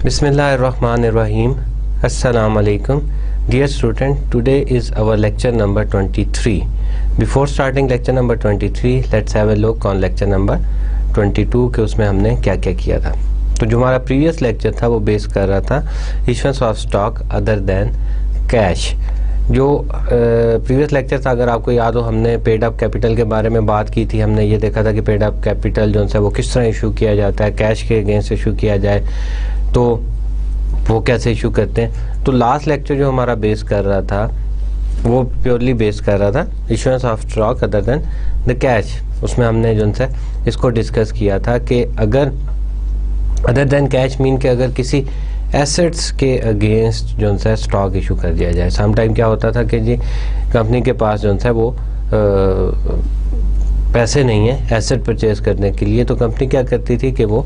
Bismillahirrahmanirrahim. Assalamu alaikum. Dear student, today is our lecture number 23. Before starting lecture number 23, let's have a look on lecture number 22 के उसमें हमने क्या क्या किया था। तो जो हमारा प्रीवियस लेक्चर था वो बेस कर रहा था issuance of stock other than cash. जो प्रीवियस लेक्चर था, अगर आपको याद हो, हमने पेड अप कैपिटल के बारे में बात की थी। हमने ये देखा था कि पेड अप कैपिटल जो है वो किस तरह इशू किया जाता है, कैश के अगेंस्ट इशू किया जाए तो वो कैसे इशू करते हैं। तो लास्ट लेक्चर जो हमारा बेस कर रहा था वो प्योरली बेस कर रहा था issuance of stock other than the cash. उसमें हमने जो है इसको डिस्कस किया था कि अगर अदर देन कैश मीन के अगर किसी एसेट्स के अगेंस्ट जो है स्टॉक इशू कर दिया जाए। सम टाइम क्या होता था कि जी कंपनी के पास जो है वो पैसे नहीं है एसेट परचेज करने के लिए, तो कंपनी क्या करती थी कि वो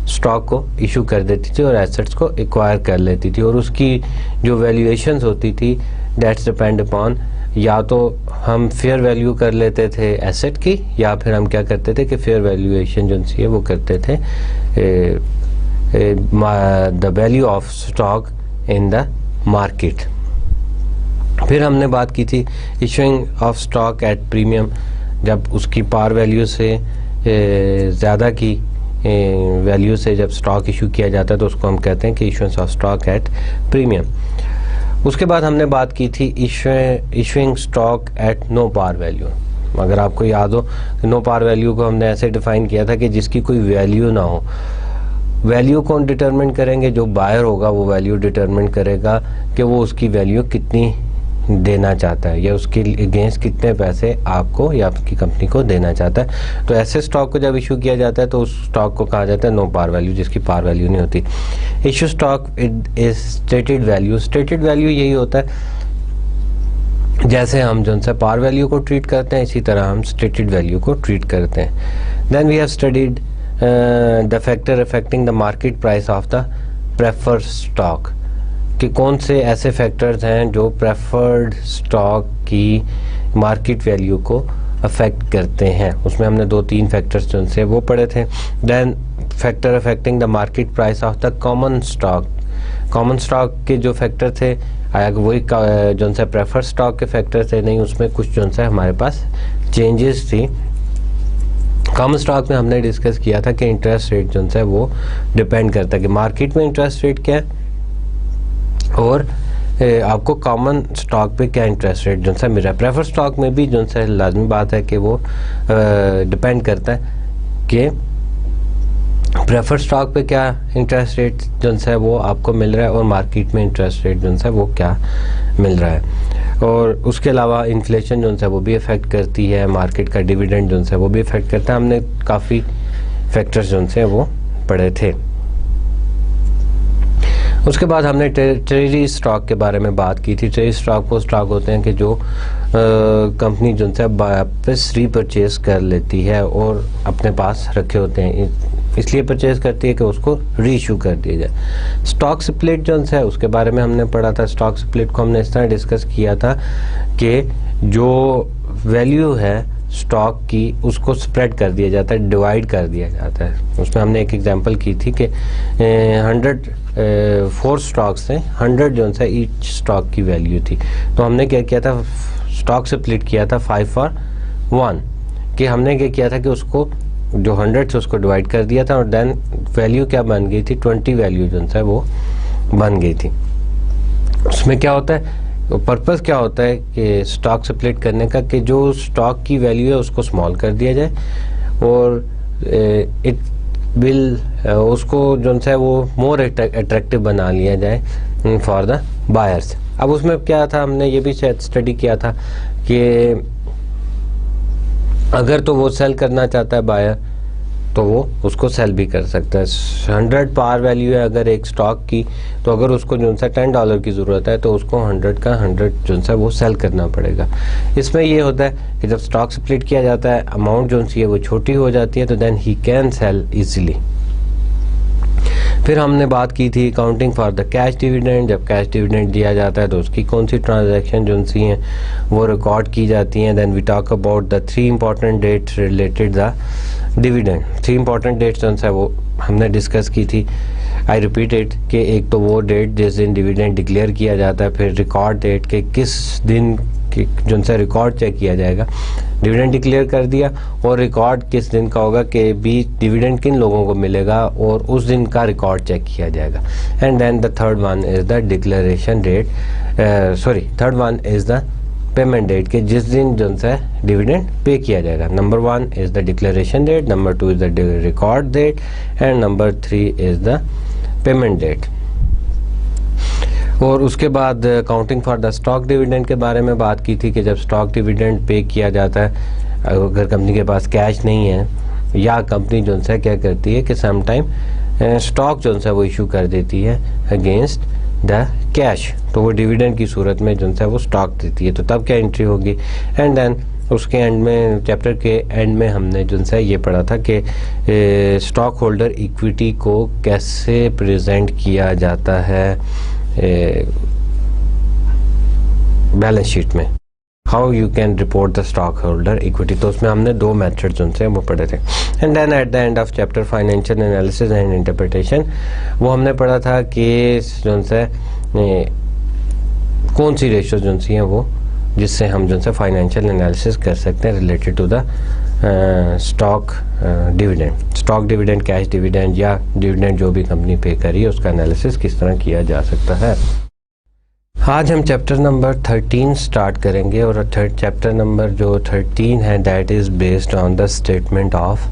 स्टॉक को इशू कर देती थी और एसेट्स को एक्वायर कर लेती थी। और उसकी जो वैल्यूएशंस होती थी दैट्स डिपेंड अपॉन, या तो हम फेयर वैल्यू कर लेते थे एसेट की, या फिर हम क्या करते थे कि फेयर वैल्यूएशन जो है वो करते थे the value of stock in the market. फिर हमने बात की थी issuing of stock at premium, जब उसकी पार वैल्यू से ज़्यादा की वैल्यू से जब स्टॉक इशू किया जाता है तो उसको हम कहते हैं कि issuance of stock at premium. उसके बाद हमने बात की थी issuing stock at no par value. अगर आपको याद हो, नो पार वैल्यू को हमने ऐसे डिफाइन किया था कि जिसकी कोई वैल्यू ना हो। वैल्यू कौन डिटरमिन करेंगे? जो बायर होगा वो वैल्यू डिटरमिन करेगा कि वो उसकी वैल्यू कितनी देना चाहता है या उसके अगेंस्ट कितने पैसे आपको या आपकी कंपनी को देना चाहता है। तो ऐसे स्टॉक को जब इशू किया जाता है तो उस स्टॉक को कहा जाता है नो पार वैल्यू, जिसकी पार वैल्यू नहीं होती। Issue stock is stated value. Stated value यही होता है जैसे हम जो है पार वैल्यू को ट्रीट करते हैं, इसी तरह हम स्टेटेड वैल्यू को ट्रीट करते हैं। Then we have studied the factor affecting the market price of the preferred stock, कि कौन से ऐसे फैक्टर्स हैं जो प्रेफर्ड स्टॉक की मार्केट वैल्यू को अफेक्ट करते हैं। उसमें हमने 2-3 फैक्टर्स जो से वो पढ़े थे। Then factor affecting the market price of the common stock. Common stock के जो फैक्टर थे आया वही जो से प्रेफर्ड स्टॉक के फैक्टर थे, नहीं उसमें कुछ जो है हमारे पास चेंजेस थी। कॉमन स्टॉक में हमने डिस्कस किया था कि इंटरेस्ट रेट जो है वो डिपेंड करता है कि मार्केट में इंटरेस्ट रेट क्या है और आपको कॉमन स्टॉक पे क्या इंटरेस्ट रेट जो है मिल रहा है। प्रेफर स्टॉक में भी जो है लाजमी बात है कि वो डिपेंड करता है कि प्रेफर स्टॉक पे क्या इंटरेस्ट रेट जो है वो आपको मिल रहा है और मार्केट में इंटरेस्ट रेट जो है वो क्या मिल रहा है। और उसके अलावा इन्फ्लेशन जो है वो भी इफ़ेक्ट करती है, मार्केट का डिविडेंड जो है वो भी इफ़ेक्ट करता है। हमने काफ़ी फैक्टर्स जो है वो पढ़े थे। उसके बाद हमने ट्रेजरी स्टॉक के बारे में बात की थी। ट्रेजरी स्टॉक वो स्टॉक होते हैं कि जो कंपनी जो है वापस रीपरचेज कर लेती है और अपने पास रखे होते हैं, इसलिए परचेज करती है कि उसको रीइशू कर दिया जाए। स्टॉक स्प्लिट जो है उसके बारे में हमने पढ़ा था। स्टॉक स्प्लिट को हमने इस तरह डिस्कस किया था कि जो वैल्यू है स्टॉक की उसको स्प्रेड कर दिया जाता है, डिवाइड कर दिया जाता है। उसमें हमने एक एग्जांपल की थी कि 4 स्टॉक्स थे, 100 जो है ईच स्टॉक की वैल्यू थी। तो हमने क्या किया था, स्टॉक स्प्लिट किया था 5 for 1, कि हमने क्या किया था कि उसको जो 100 से उसको डिवाइड कर दिया था और देन वैल्यू क्या बन गई थी, 20 वैल्यू जो है वो बन गई थी। उसमें क्या होता है, पर्पस क्या होता है कि स्टॉक स्प्लिट करने का, कि जो स्टॉक की वैल्यू है उसको स्मॉल कर दिया जाए और इट विल उसको जो है वो मोर अट्रैक्टिव बना लिया जाए फॉर द बायर्स। अब उसमें क्या था, हमने ये भी स्टडी किया था कि अगर तो वो सेल करना चाहता है बायर तो वो उसको सेल भी कर सकता है। 100 पार वैल्यू है अगर एक स्टॉक की, तो अगर उसको जो है $10 की ज़रूरत है तो उसको 100 का 100 जो है वो सेल करना पड़ेगा। इसमें ये होता है कि जब स्टॉक स्प्लिट किया जाता है, अमाउंट जो है वो छोटी हो जाती है, तो then he can sell easily. फिर हमने बात की थी accounting for the cash dividend. जब कैश डिविडेंड दिया जाता है तो उसकी कौन सी ट्रांजैक्शन जो सी हैं वो रिकॉर्ड की जाती हैं। Then we talk about the 3 important dates related the dividend. 3 important dates जो है वो हमने डिस्कस की थी, आई रिपीट इट, कि एक तो वो डेट जिस दिन डिविडेंड डिक्लेयर किया जाता है, फिर रिकॉर्ड डेट के किस दिन जो सा रिकॉर्ड चेक किया जाएगा। डिविडेंड डिक्लेयर कर दिया और रिकॉर्ड किस दिन का होगा कि भी डिविडेंड किन लोगों को मिलेगा, और उस दिन का रिकॉर्ड चेक किया जाएगा। And then the third one is the declaration date, third one is the payment date, के जिस दिन जो सा डिविडेंड पे किया जाएगा। Number 1 is the declaration date, number 2 is the record date, and number 3 is the payment date. और उसके बाद counting for the stock dividend के बारे में बात की थी कि जब स्टॉक डिविडेंड पे किया जाता है, अगर कंपनी के पास कैश नहीं है, या कंपनी जो सा क्या करती है कि सम टाइम स्टॉक जो सा वो इशू कर देती है अगेंस्ट द कैश, तो वो डिविडेंड की सूरत में जो सा वो स्टॉक देती है, तो तब क्या एंट्री होगी। एंड देन उसके एंड में, चैप्टर के एंड में हमने जो सा ये पढ़ा था कि स्टॉक होल्डर इक्विटी को कैसे प्रेजेंट किया जाता है बैलेंस शीट में, how you can report the stock holder equity. तो उसमें हमने 2 मेथड जो से वो पढ़े थे। And then at the end of chapter financial analysis and interpretation, वो हमने पढ़ा था कि जो से कौन सी रेशियो जो सी हैं वो, जिससे हम जो से फाइनेंशियल एनालिसिस कर सकते हैं related to the stock dividend, cash dividend या डिविडेंड जो भी कंपनी पे करी है, उसका एनालिसिस किस तरह किया जा सकता है। आज हम चैप्टर नंबर 13 स्टार्ट करेंगे, और चैप्टर नंबर जो 13 है that is based on the statement of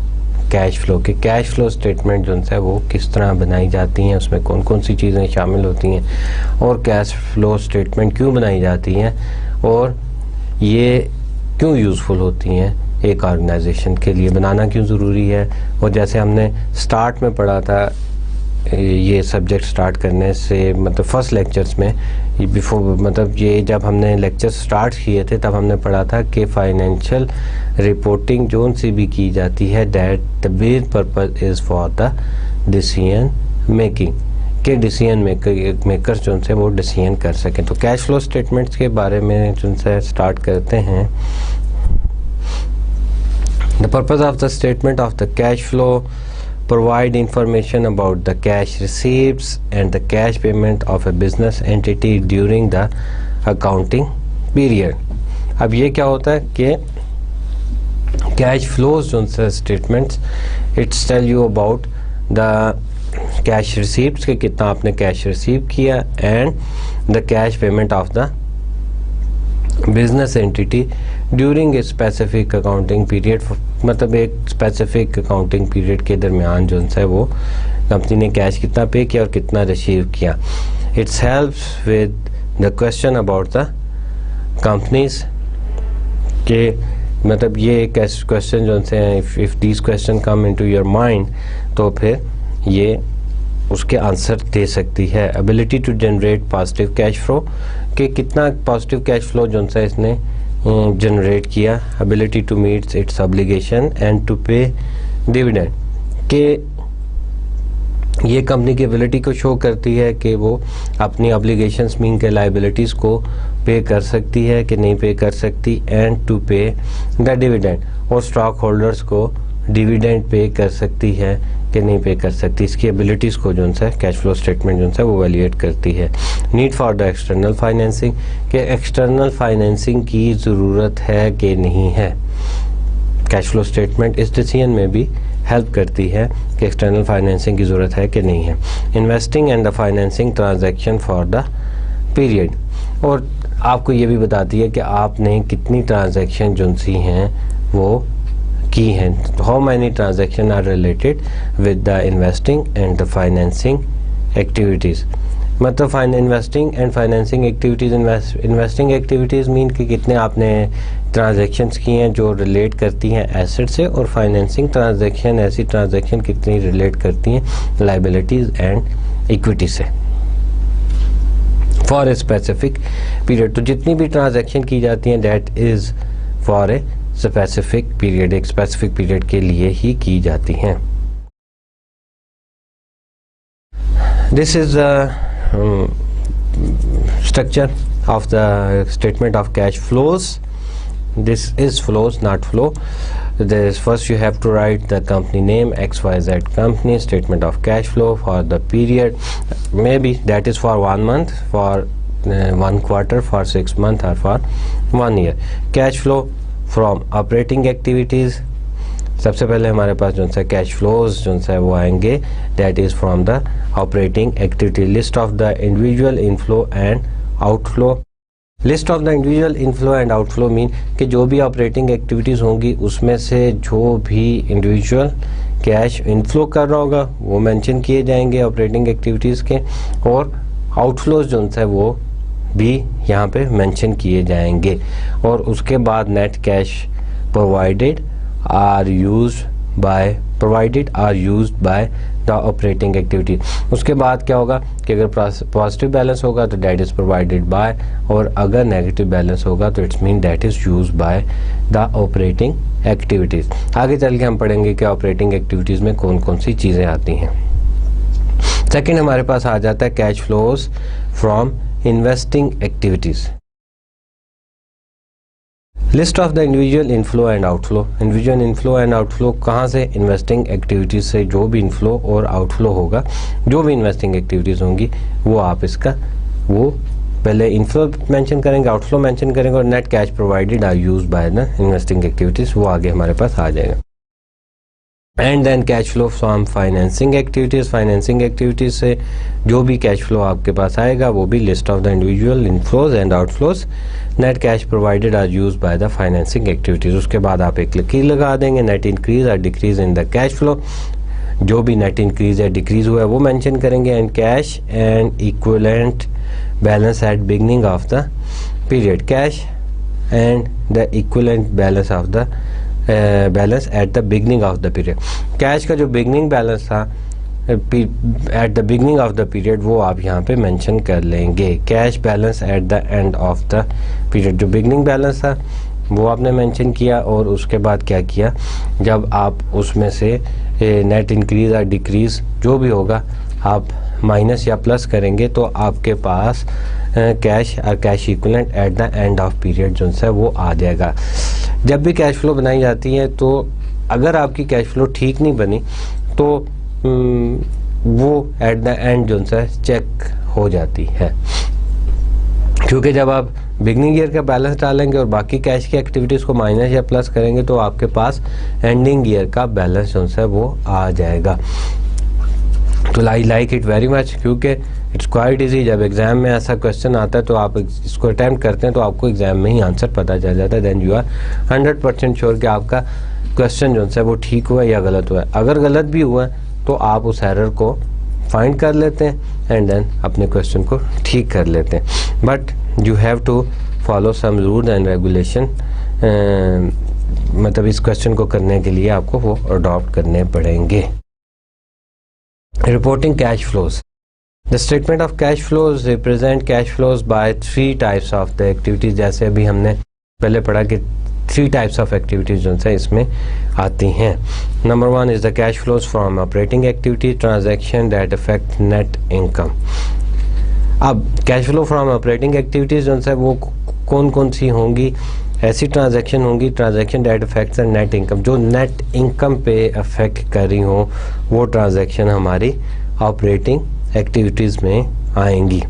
cash flow, के कैश फ्लो स्टेटमेंट जो है वो किस तरह बनाई जाती हैं, उसमें कौन कौन सी चीज़ें शामिल होती हैं, और कैश फ्लो स्टेटमेंट क्यों बनाई जाती हैं, और ये क्यों यूज़फुल होती हैं एक ऑर्गेनाइजेशन के लिए, बनाना क्यों ज़रूरी है। और जैसे हमने स्टार्ट में पढ़ा था, ये सब्जेक्ट स्टार्ट करने से मतलब फर्स्ट लेक्चर्स में बिफोर, मतलब ये जब हमने लेक्चर स्टार्ट किए थे तब हमने पढ़ा था कि फाइनेंशियल रिपोर्टिंग जो सी भी की जाती है that the base purpose is for the decision making, के डिसीजन मेकर्स जो से वो डिसीजन कर सकें। तो कैश फ्लो स्टेटमेंट्स के बारे में जो से स्टार्ट करते हैं। The purpose of the statement of the cash flow provide information about the cash receipts and the cash payment of a business entity during the accounting period। अब ये क्या होता है कि कैश फ्लोज जो से statements, its tell you about the cash receipts, के कितना आपने कैश रिसीव किया, and the cash payment of the business entity during a specific accounting period, मतलब एक स्पेसिफिक अकाउंटिंग पीरियड के दरमियान जो है वो कंपनी ने कैश कितना पे किया और कितना रिसीव किया। Its helps with the question about the companies, के मतलब ये क्वेश्चन जो है if this question come into your mind, तो फिर ये उसके आंसर दे सकती है। Ability to generate positive cash flow, कि कितना पॉजिटिव कैश फ्लो जो सा इसने जनरेट किया। Ability to meet its obligation and to pay dividend, के ये कंपनी की एबिलिटी को शो करती है कि वो अपनी ऑब्लिगेशंस मीन के लाइबिलिटीज़ को पे कर सकती है कि नहीं पे कर सकती, एंड टू पे द डिविडेंड, और स्टॉक होल्डर्स को डिविडेंड पे कर सकती है कि नहीं पे कर सकती। इसकी एबिलिटीज़ को जो है कैश फ्लो स्टेटमेंट जो है वो वैल्यूएट करती है। Need for the external financing, के एक्सटर्नल फाइनेंसिंग की ज़रूरत है कि नहीं है। कैश फ्लो स्टेटमेंट इस डिसीजन में भी हेल्प करती है कि एक्सटर्नल फाइनेंसिंग की ज़रूरत है कि नहीं है। Investing and the financing transaction for the period, और आपको ये भी बताती है कि आपने कितनी ट्रांजैक्शन जो सी हैं वो की हैं। How many transaction are related with the investing and the financing activities, मतलब investing and financing activities. Investing activities mean कि कितने आपने ट्रांजैक्शंस की हैं जो रिलेट करती हैं एसेट से, और फाइनेंसिंग ट्रांजैक्शन ऐसी ट्रांजैक्शन कितनी रिलेट करती हैं लाइबिलिटीज़ एंड इक्विटी से फॉर ए स्पेसिफिक पीरियड। तो जितनी भी ट्रांजैक्शन की जाती हैं that is for a specific period, एक स्पेसिफिक पीरियड के लिए ही की जाती हैं। This is structure of the statement of cash flows. This is flows, not flow. There's first you have to write the company name, XYZ company, statement of cash flow for the period, maybe that is for 1 month, for 1 quarter, for 6 months, or for 1 year. Cash flow from operating activities, सबसे पहले हमारे पास जो सा cash flows जो सा वो आएंगे, that is from the operating activity. List of the individual inflow and outflow. List of the individual inflow and outflow mean कि जो भी ऑपरेटिंग एक्टिविटीज़ होंगी उसमें से जो भी इंडिविजुअल कैश इनफ्लो कर रहा होगा वो मेंशन किए जाएंगे ऑपरेटिंग एक्टिविटीज़ के, और आउटफ्लोज जो है वो भी यहाँ पे मेंशन किए जाएंगे. और उसके बाद net cash provided or used by the operating activity. उसके बाद क्या होगा कि अगर पॉजिटिव बैलेंस होगा तो दैट इज़ प्रोवाइडेड बाय, और अगर नेगेटिव बैलेंस होगा तो it's mean that is used by the operating activities. आगे चल के हम पढ़ेंगे कि ऑपरेटिंग एक्टिविटीज़ में कौन कौन सी चीज़ें आती हैं. सेकेंड हमारे पास आ जाता है cash flows from investing activities. List of the individual inflow and outflow. Individual inflow and outflow कहाँ से? इन्वेस्टिंग एक्टिविटीज़ से. जो भी इनफ्लो और आउटफ्लो होगा, जो भी इन्वेस्टिंग एक्टिविटीज़ होंगी वो आप इसका वो पहले इनफ्लो मेंशन करेंगे, आउटफ्लो मेंशन करेंगे, और net cash provided or used by the investing activities वो आगे हमारे पास आ जाएगा. And then cash flow from financing activities. Financing activities से जो भी कैश फ्लो आपके पास आएगा वो भी list of the individual inflows and outflows. Net cash provided or used by the financing activities. उसके बाद आप एक लकीर लगा देंगे, नेट इंक्रीज और decrease in the cash flow. जो भी नेट इंक्रीज या डिक्रीज हुआ है वो मेंशन करेंगे. And cash and equivalent balance at beginning of the period. Cash and the equivalent balance of the balance at the beginning of the period. Cash का जो beginning balance था at the beginning of the period वो आप यहाँ पे mention कर लेंगे. Cash balance at the end of the period. जो बिगनिंग बैलेंस था वो आपने मेंशन किया, और उसके बाद क्या किया, जब आप उसमें से नेट इंक्रीज या डिक्रीज जो भी होगा आप माइनस या प्लस करेंगे तो आपके पास कैश और cash equivalent eight the end of period जो है वो आ जाएगा. जब भी कैश फ्लो बनाई जाती है तो अगर आपकी कैश फ्लो ठीक नहीं बनी तो वो एट द एंड जो है चेक हो जाती है, क्योंकि जब आप बिगनिंग ईयर का बैलेंस डालेंगे और बाकी कैश की एक्टिविटीज़ को माइनस या प्लस करेंगे तो आपके पास एंडिंग ईयर का बैलेंस जो है वो आ जाएगा. तो I like it very much, क्योंकि इट्स क्वाइट इजी. जब एग्ज़ाम में ऐसा क्वेश्चन आता है तो आप इसको अटैम्प्ट करते हैं तो आपको एग्ज़ाम में ही आंसर पता चल जाता है. देन यू आर 100% श्योर कि आपका क्वेश्चन जो है वो ठीक हुआ है या गलत हुआ है. अगर गलत भी हुआ है तो आप उस एरर को फाइंड कर लेते हैं एंड देन अपने क्वेश्चन को ठीक कर लेते हैं. But you have to follow some rules and regulation. मतलब इस क्वेश्चन को करने के लिए आपको वो अडॉप्ट करने पड़ेंगे. Reporting cash flows. The statement of cash flows represent cash flows by 3 types of the activities. जैसे अभी हमने पहले पढ़ा कि 3 types of activities जो है इसमें आती हैं. Number 1 is the cash flows from operating activity, transaction that affect net income. अब cash flow from operating activities जो है वो कौन कौन सी होंगी? ऐसी ट्रांजैक्शन होंगी, transaction that affects net income, जो नेट इनकम पे अफेक्ट कर रही हो वो ट्रांजैक्शन हमारी ऑपरेटिंग एक्टिविटीज़ में आएंगी.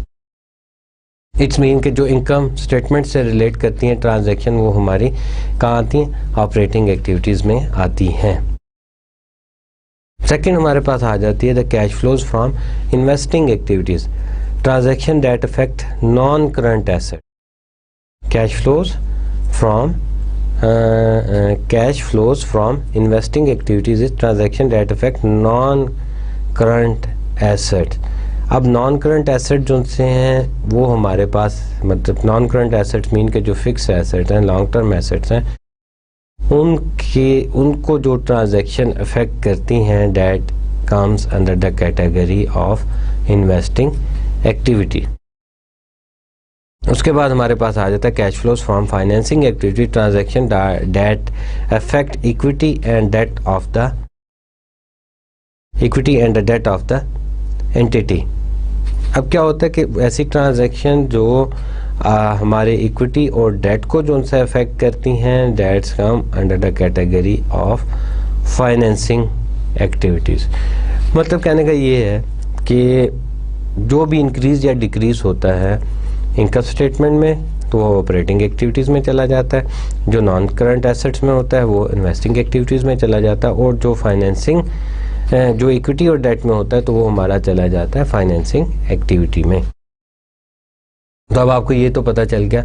इट्स मीन कि जो इनकम स्टेटमेंट से रिलेट करती हैं ट्रांजैक्शन वो हमारी कहाँ आती हैं? ऑपरेटिंग एक्टिविटीज़ में आती हैं. सेकेंड हमारे पास आ जाती है the cash flows from investing activities. Transaction that affect non current asset. Cash flows from cash flows from investing activities is transaction that affect non-current assets. अब नॉन करंट एसेट जो से हैं वो हमारे पास, मतलब नॉन करंट एसेट्स मीन के जो fix assets हैं, लॉन्ग टर्म एसेट्स हैं, उनको जो ट्रांजैक्शन अफेक्ट करती हैं that comes under the category of investing activity. उसके बाद हमारे पास आ जाता है cash flows from financing activity, transaction that affect equity and debt of the entity. अब क्या होता है कि ऐसी ट्रांजैक्शन जो हमारे इक्विटी और डेट को जो उनसे अफेक्ट करती हैं, that's come under the category of financing activities. मतलब कहने का ये है कि जो भी इंक्रीज या डिक्रीज होता है इनकम स्टेटमेंट में तो वो ऑपरेटिंग एक्टिविटीज़ में चला जाता है, जो नॉन करंट एसेट्स में होता है वो इन्वेस्टिंग एक्टिविटीज़ में चला जाता है, और जो फाइनेंसिंग जो इक्विटी और डेट में होता है तो वो हमारा चला जाता है फाइनेंसिंग एक्टिविटी में। तो अब आपको ये तो पता चल गया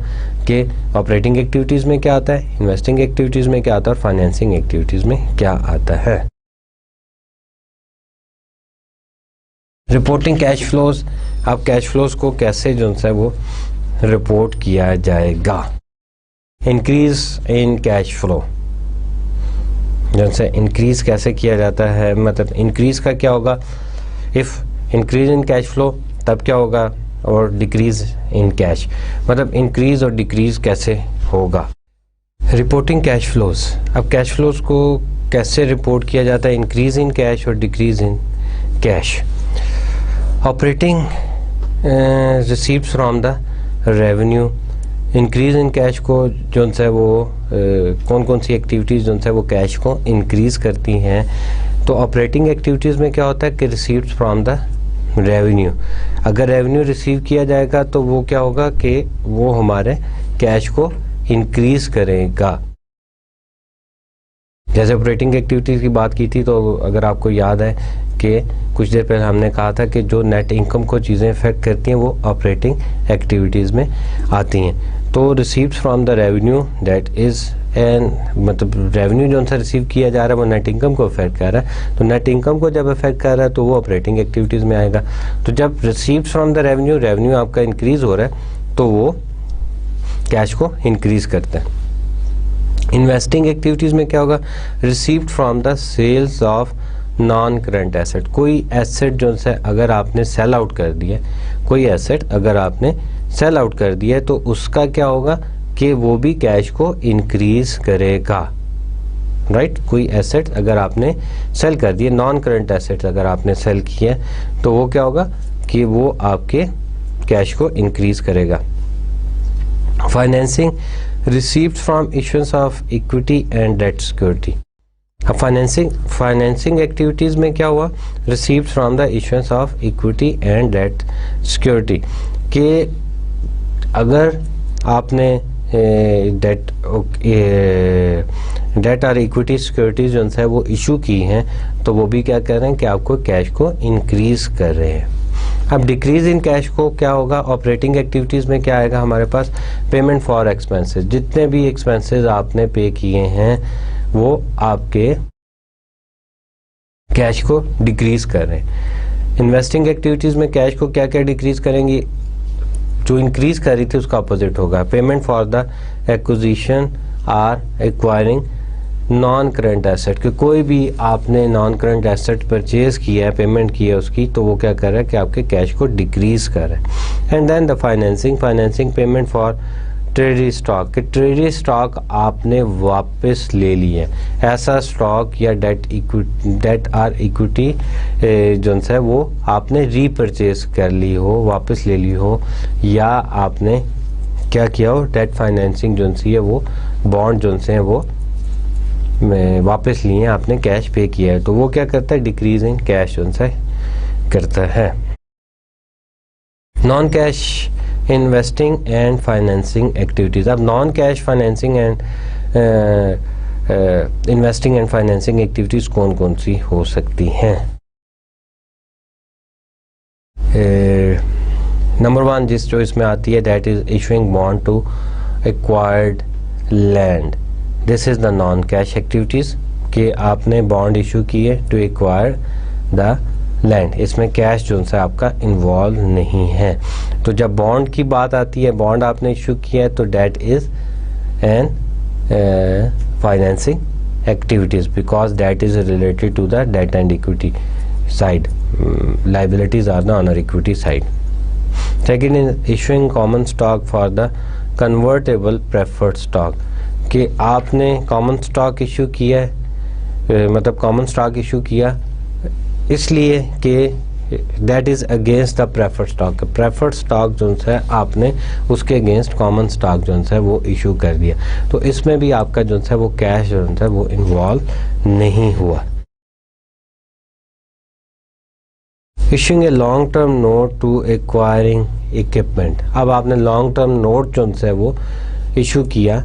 कि ऑपरेटिंग एक्टिविटीज़ में क्या आता है, इन्वेस्टिंग एक्टिविटीज़ में क्या आता है और फाइनेंसिंग एक्टिविटीज़ में क्या आता है। Reporting cash flows. अब कैश फ्लोज को कैसे जो है वो रिपोर्ट किया जाएगा। इंक्रीज इन कैश फ्लो, जैसे इंक्रीज कैसे किया जाता है, मतलब इंक्रीज का क्या होगा, if increase in cash flow तब क्या होगा, और डिक्रीज इन कैश, मतलब इंक्रीज और डिक्रीज कैसे होगा। Reporting cash flows. अब कैश फ्लोज को कैसे रिपोर्ट किया जाता है, इंक्रीज इन कैश और decrease in cash. Operating receives from the revenue. Increase in cash को जो है वो कौन कौन सी एक्टिविटीज़ जो है वो कैश को इंक्रीज़ करती हैं। तो ऑपरेटिंग एक्टिविटीज़ में क्या होता है कि रिसीव्स फ्रॉम द रेवेन्यू। अगर रेवेन्यू रिसीव किया जाएगा तो वो क्या होगा कि वो हमारे कैश को इंक्रीज़ करेगा। जैसे ऑपरेटिंग एक्टिविटीज़ की बात की थी, तो अगर आपको याद है कि कुछ देर पहले हमने कहा था कि जो नेट इनकम को चीज़ें अफेक्ट करती हैं वो ऑपरेटिंग एक्टिविटीज़ में आती हैं। तो receives from the revenue that is an, मतलब रेवेन्यू जो सा रिसीव किया जा रहा है वो नेट इनकम को अफेक्ट कर रहा है, तो नेट इनकम को जब अफेक्ट कर रहा है तो वो ऑपरेटिंग एक्टिविटीज़ में आएगा। तो जब receives from the revenue, revenue आपका इंक्रीज़ हो रहा है तो वो कैश को इंक्रीज़ करता है। इन्वेस्टिंग एक्टिविटीज़ में क्या होगा, received from the sales of non current asset. कोई एसेट जो है अगर आपने सेल आउट कर दिया, कोई एसेट अगर आपने सेल आउट कर दिया है तो उसका क्या होगा कि वो भी कैश को इंक्रीज करेगा, राइट। कोई एसेट अगर आपने सेल कर दिया, नॉन करंट एसेट अगर आपने सेल किया तो वो क्या होगा कि वो आपके कैश को इंक्रीज करेगा। Financing received from issuance of equity and debt security. अब फाइनेंसिंग एक्टिविटीज़ में क्या हुआ, received from the issuance of equity and debt security, कि अगर आपने डेट और इक्विटी सिक्योरिटीज जो है वो इशू की हैं तो वो भी क्या कर रहे हैं कि आपको कैश को इंक्रीज कर रहे हैं। अब डिक्रीज इन कैश को क्या होगा, ऑपरेटिंग एक्टिविटीज़ में क्या आएगा हमारे पास, पेमेंट फॉर एक्सपेंसेस। जितने भी एक्सपेंसेस आपने पे किए हैं वो आपके कैश को डिक्रीज कर रहे हैं। इन्वेस्टिंग एक्टिविटीज़ में कैश को क्या क्या डिक्रीज करेंगी, जो इंक्रीज कर रही थी उसका अपोजिट होगा। Payment for the acquisition or acquiring non current asset, कि कोई भी आपने नॉन करंट एसेट परचेज किया है, पेमेंट किया है उसकी, तो वो क्या कर रहा है कि आपके कैश को डिक्रीज कर रहा है। And then the financing payment for treasury stock, कि ट्रेजरी स्टॉक आपने वापस ले लिया है, ऐसा स्टॉक या डेट आर इक्विटी जो है वो आपने रीपरचेज कर ली हो, वापस ले ली हो, या आपने क्या किया हो, डेट फाइनेंसिंग जो है वो बॉन्ड जो है वो वापस लिए, आपने कैश पे किया है, तो वो क्या करता है, डिक्रीज इन कैश जो है करता है। Non cash investing and financing activities. अब non cash financing and investing and financing activities कौन कौन सी हो सकती हैं। नंबर 1 जिस जो इसमें आती है, that is issuing bond to acquired land. This is the non cash activities, कि आपने बॉन्ड इशू किए टू एक्वायर द लैंड, इसमें कैश जो है आपका इन्वॉल्व नहीं है। तो जब बॉन्ड की बात आती है, बॉन्ड आपने इशू किया है, तो that is an financing activities, because that is related to the debt and equity side, liabilities are the on our equity side. Second is issuing common stock for the convertible preferred stock, कि आपने common stock issue किया है, मतलब common stock issue किया इसलिए कि that is against the preferred stock. Preferred stock जो है आपने उसके अगेंस्ट कॉमन स्टॉक जो है वो इशू कर दिया, तो इसमें भी आपका जो है वो कैश जो है वो इन्वॉल्व नहीं हुआ। Issuing a long term note to acquiring equipment. अब आपने लॉन्ग टर्म नोट जो है वो इशू किया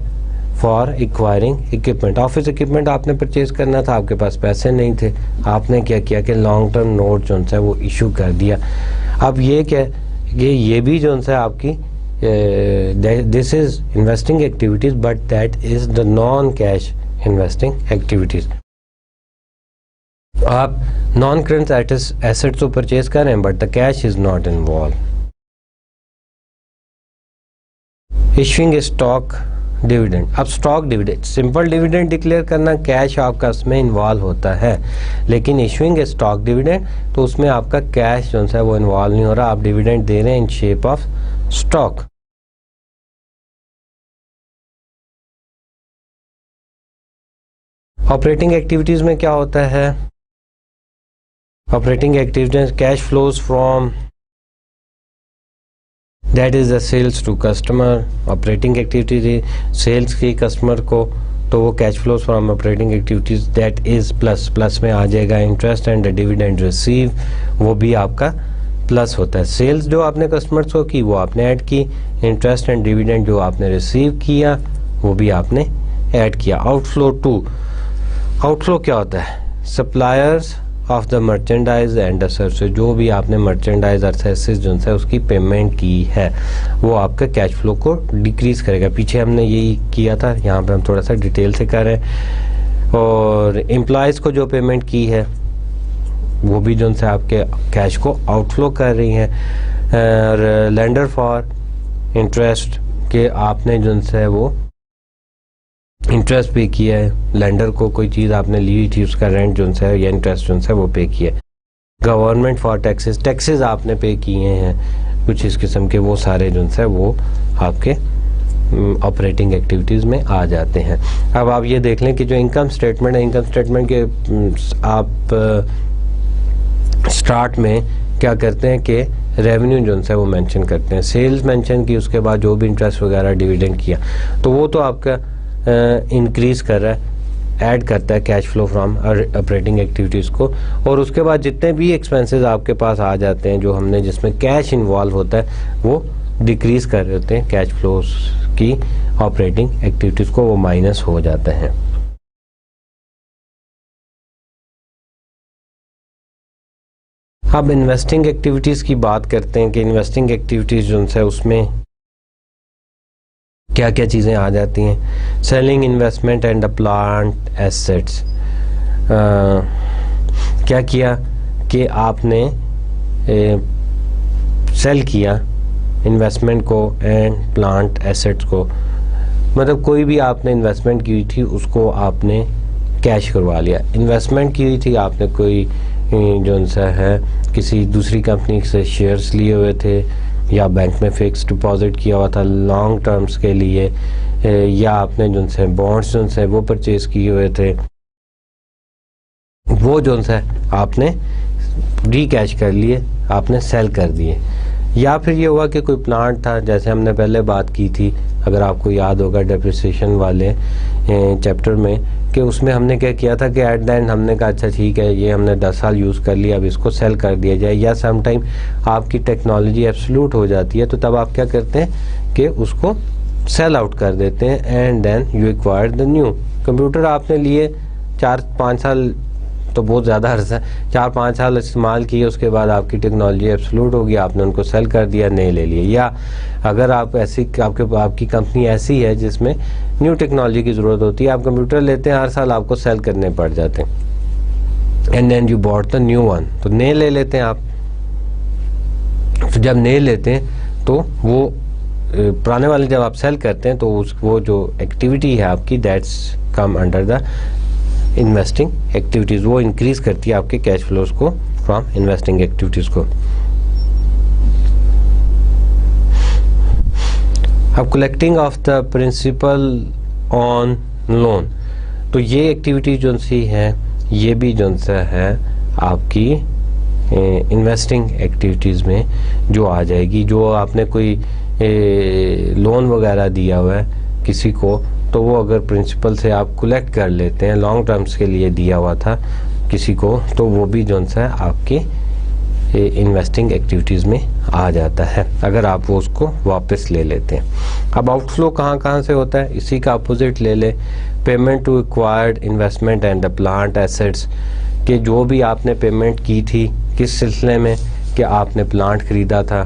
for acquiring equipment. Office equipment आपने परचेज करना था, आपके पास पैसे नहीं थे, आपने क्या किया कि लॉन्ग टर्म नोट जो है वो इशू कर दिया। अब ये क्या, ये भी जो है आपकी this is investing activities but that is the non cash investing activities. आप नॉन करंट एसेट्स तो परचेज कर रहे हैं but the cash is not involve. Issuing a stock dividend. अब stock dividend, simple dividend declare करना cash आपका उसमें involve होता है, लेकिन इशूइंग ए स्टॉक डिविडेंड तो उसमें आपका कैश जो है वो इन्वॉल्व नहीं हो रहा, आप डिविडेंड दे रहे हैं in shape of stock. Operating activities में क्या होता है, operating activities cash flows from that is the sales to customer. Operating activities sales की कस्टमर को, तो वो cash flows from operating activities that is plus, plus में आ जाएगा इंटरेस्ट एंड डिविडेंड रिसीव, वो भी आपका प्लस होता है। सेल्स जो आपने कस्टमर्स को की वो आपने ऐड की, इंटरेस्ट एंड डिविडेंड जो आपने रिसीव किया वो भी आपने ऐड किया। आउटफ्लो टू, आउटफ्लो क्या होता है, suppliers of the merchandise and the services, जो भी आपने मर्चेंडाइज और सर्विसेज जो है उसकी पेमेंट की है वो आपका कैश फ्लो को डिक्रीज करेगा। पीछे हमने यही किया था, यहाँ पे हम थोड़ा सा डिटेल से कर रहे हैं। और एम्प्लॉयज़ को जो पेमेंट की है वो भी जो है आपके कैश को आउटफ्लो कर रही हैं। और लेंडर फॉर इंटरेस्ट के आपने जो है वो इंटरेस्ट पे किया है, लेंडर को कोई चीज़ आपने ली थी उसका रेंट जो है या इंटरेस्ट जो है वो पे किया है। गवर्नमेंट फॉर टैक्सेस, टैक्सेस आपने पे किए हैं कुछ इस किस्म के, वो सारे जो है वो आपके ऑपरेटिंग एक्टिविटीज़ में आ जाते हैं। अब आप ये देख लें कि जो इनकम स्टेटमेंट है, इनकम स्टेटमेंट के आप स्टार्ट में क्या करते हैं कि रेवेन्यू जो है वो मेंशन करते हैं, सेल्स मेंशन की, उसके बाद जो भी इंटरेस्ट वगैरह डिविडेंड किया तो वो तो आपका इंक्रीज कर रहा है, ऐड करता है cash flow from operating activities को। और उसके बाद जितने भी एक्सपेंसेस आपके पास आ जाते हैं जो हमने जिसमें कैश इन्वॉल्व होता है वो डिक्रीज कर रहे होते हैं, कैश फ्लोज की ऑपरेटिंग एक्टिविटीज़ को वो माइनस हो जाते हैं। अब इन्वेस्टिंग एक्टिविटीज़ की बात करते हैं कि इन्वेस्टिंग एक्टिविटीज़ जो है उसमें क्या क्या चीज़ें आ जाती हैं। Selling investment and the plant assets, क्या किया कि आपने सेल किया इन्वेस्टमेंट को एंड प्लांट एसेट्स को, मतलब कोई भी आपने इन्वेस्टमेंट की हुई थी उसको आपने कैश करवा लिया। इन्वेस्टमेंट की हुई थी आपने कोई जो सा है किसी दूसरी कंपनी से शेयर्स लिए हुए थे या बैंक में फिक्स डिपॉजिट किया हुआ था लॉन्ग टर्म्स के लिए, या आपने जो है बॉन्ड्स जो है वो परचेज किए हुए थे, वो जो है आपने री कैश कर लिए, आपने सेल कर दिए। या फिर ये हुआ कि कोई प्लांट था, जैसे हमने पहले बात की थी अगर आपको याद होगा डेप्रिसिएशन वाले चैप्टर में, कि उसमें हमने क्या किया था कि एट द एंड हमने कहा अच्छा ठीक है ये हमने 10 साल यूज़ कर लिया अब इसको सेल कर दिया जाए। या सम टाइम आपकी टेक्नोलॉजी एब्सोल्यूट हो जाती है तो तब आप क्या करते हैं कि उसको सेल आउट कर देते हैं and then you acquire the new. Computer आपने लिए 4-5 साल तो बहुत ज़्यादा अर्सा, 4-5 साल इस्तेमाल किए, उसके बाद आपकी टेक्नोलॉजी एब्सोल्यूट हो गई, आपने उनको सेल कर दिया, नए ले लिए। या अगर आप ऐसी आपकी कंपनी ऐसी है जिसमें न्यू टेक्नोलॉजी की ज़रूरत होती है, आप कंप्यूटर लेते हैं हर साल आपको सेल करने पड़ जाते हैं and then you bought the new one, तो नए ले लेते हैं आप। तो जब नए लेते हैं तो वो पुराने वाले जब आप सेल करते हैं तो वो जो एक्टिविटी है आपकी that's come under the investing activities, वो इंक्रीज करती है आपके कैश फ्लोज को फ्रॉम इन्वेस्टिंग एक्टिविटीज़ को। अब collecting of the principal on loan, तो ये एक्टिविटी जो सी है ये भी जो सा है आपकी इन्वेस्टिंग एक्टिविटीज़ में जो आ जाएगी। जो आपने कोई लोन वगैरह दिया हुआ है किसी को, तो वो अगर प्रिंसिपल से आप कलेक्ट कर लेते हैं, लॉन्ग टर्म्स के लिए दिया हुआ था किसी को, तो वो भी जो है आपके इन्वेस्टिंग एक्टिविटीज़ में आ जाता है अगर आप वो उसको वापस ले लेते हैं। अब आउटफ्लो कहाँ कहाँ से होता है, इसी का अपोजिट ले ले, payment to acquired investment and the plant assets, कि जो भी आपने पेमेंट की थी किस सिलसिले में, कि आपने प्लांट ख़रीदा था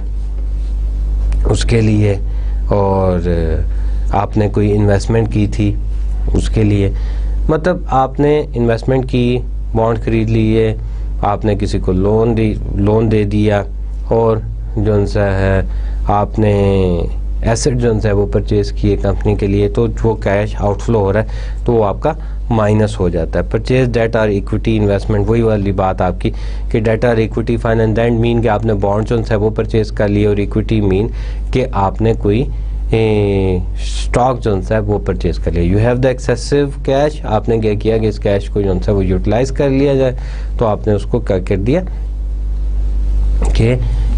उसके लिए, और आपने कोई इन्वेस्टमेंट की थी उसके लिए, मतलब आपने इन्वेस्टमेंट की, बॉन्ड खरीद लिए, आपने किसी को लोन दे दिया, और जो सा है आपने एसेट जो है वो परचेज़ किए कंपनी के लिए, तो जो कैश आउटफ्लो हो रहा है तो वो आपका माइनस हो जाता है। परचेज डेट और इक्विटी इन्वेस्टमेंट, वही वाली बात आपकी कि डेट और इक्विटी फाइनेंस, दैट मीन कि आपने बॉन्ड जो है वो परचेज़ कर लिए, और इक्विटी मीन कि आपने कोई स्टॉक जो है वो परचेज कर लिया। You have the excessive cash, आपने क्या किया कि इस कैश को जो है वो यूटिलाइज कर लिया जाए, तो आपने उसको क्या कर दिया कि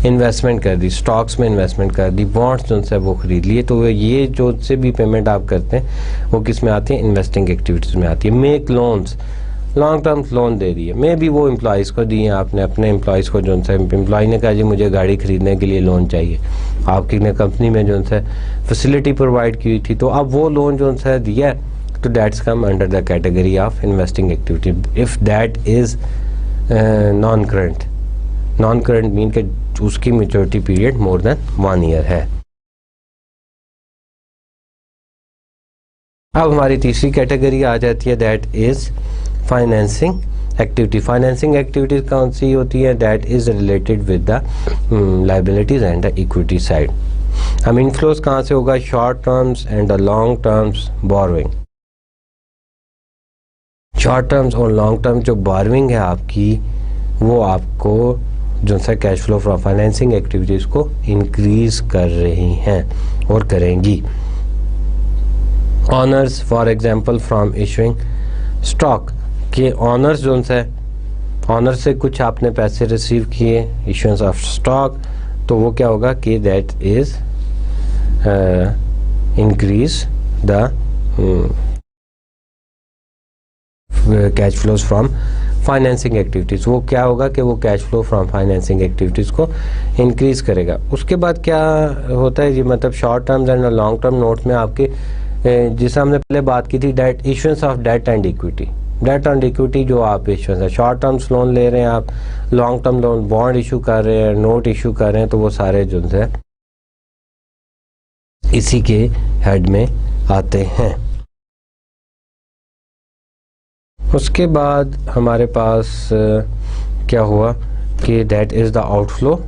इन्वेस्टमेंट कर दी, स्टॉक्स में इन्वेस्टमेंट कर दी, बॉन्ड्स जो है वो खरीद लिए। तो ये जो से भी पेमेंट आप करते हैं वो किस में आती है, इन्वेस्टिंग एक्टिविटीज़ में आती है। Make loans, long term loan दे दिए, मे भी वो एम्प्लॉयज़ को दिए आपने, अपने एम्प्लॉयज़ को जो है, एम्प्लॉय ने कहा जी मुझे गाड़ी खरीदने के लिए लोन चाहिए, आपकी ने कंपनी में जो है फैसिलिटी प्रोवाइड की थी, तो अब वो लोन जो है दिया, तो that's come under the category of investing activity if that is non current. Non current mean कि उसकी maturity period more than 1 year है। अब हमारी तीसरी कैटेगरी आ जाती है, that is financing activity. Financing activities कौन सी होती है, that is related with the liabilities and the equity side. हम इनफ्लोज कहाँ से होगा, short terms and the long terms borrowing. Short terms और लॉन्ग टर्म जो बोरोइंग है आपकी, वो आपको जो सा cash flow from financing activities को इंक्रीज कर रही हैं और करेंगी। Honours for example from issuing stock, के ऑनर्स जो है, ऑनर से कुछ आपने पैसे रिसीव किए, इशुएंस ऑफ स्टॉक, तो वो क्या होगा कि that is increase the cash flows from financing activities. वो क्या होगा कि वो cash flow from financing activities को इंक्रीज करेगा। उसके बाद क्या होता है जी, मतलब short terms and long term notes में आपके जिसे हमने पहले बात की थी, debt issuance of debt and equity. Debt and equity जो आप इशुएंस है, शॉर्ट टर्म्स लोन ले रहे हैं आप, long term loan bond issue कर रहे हैं, नोट इशू कर रहे हैं, तो वो सारे जो है इसी के हेड में आते हैं। उसके बाद हमारे पास क्या हुआ कि that is the outflow.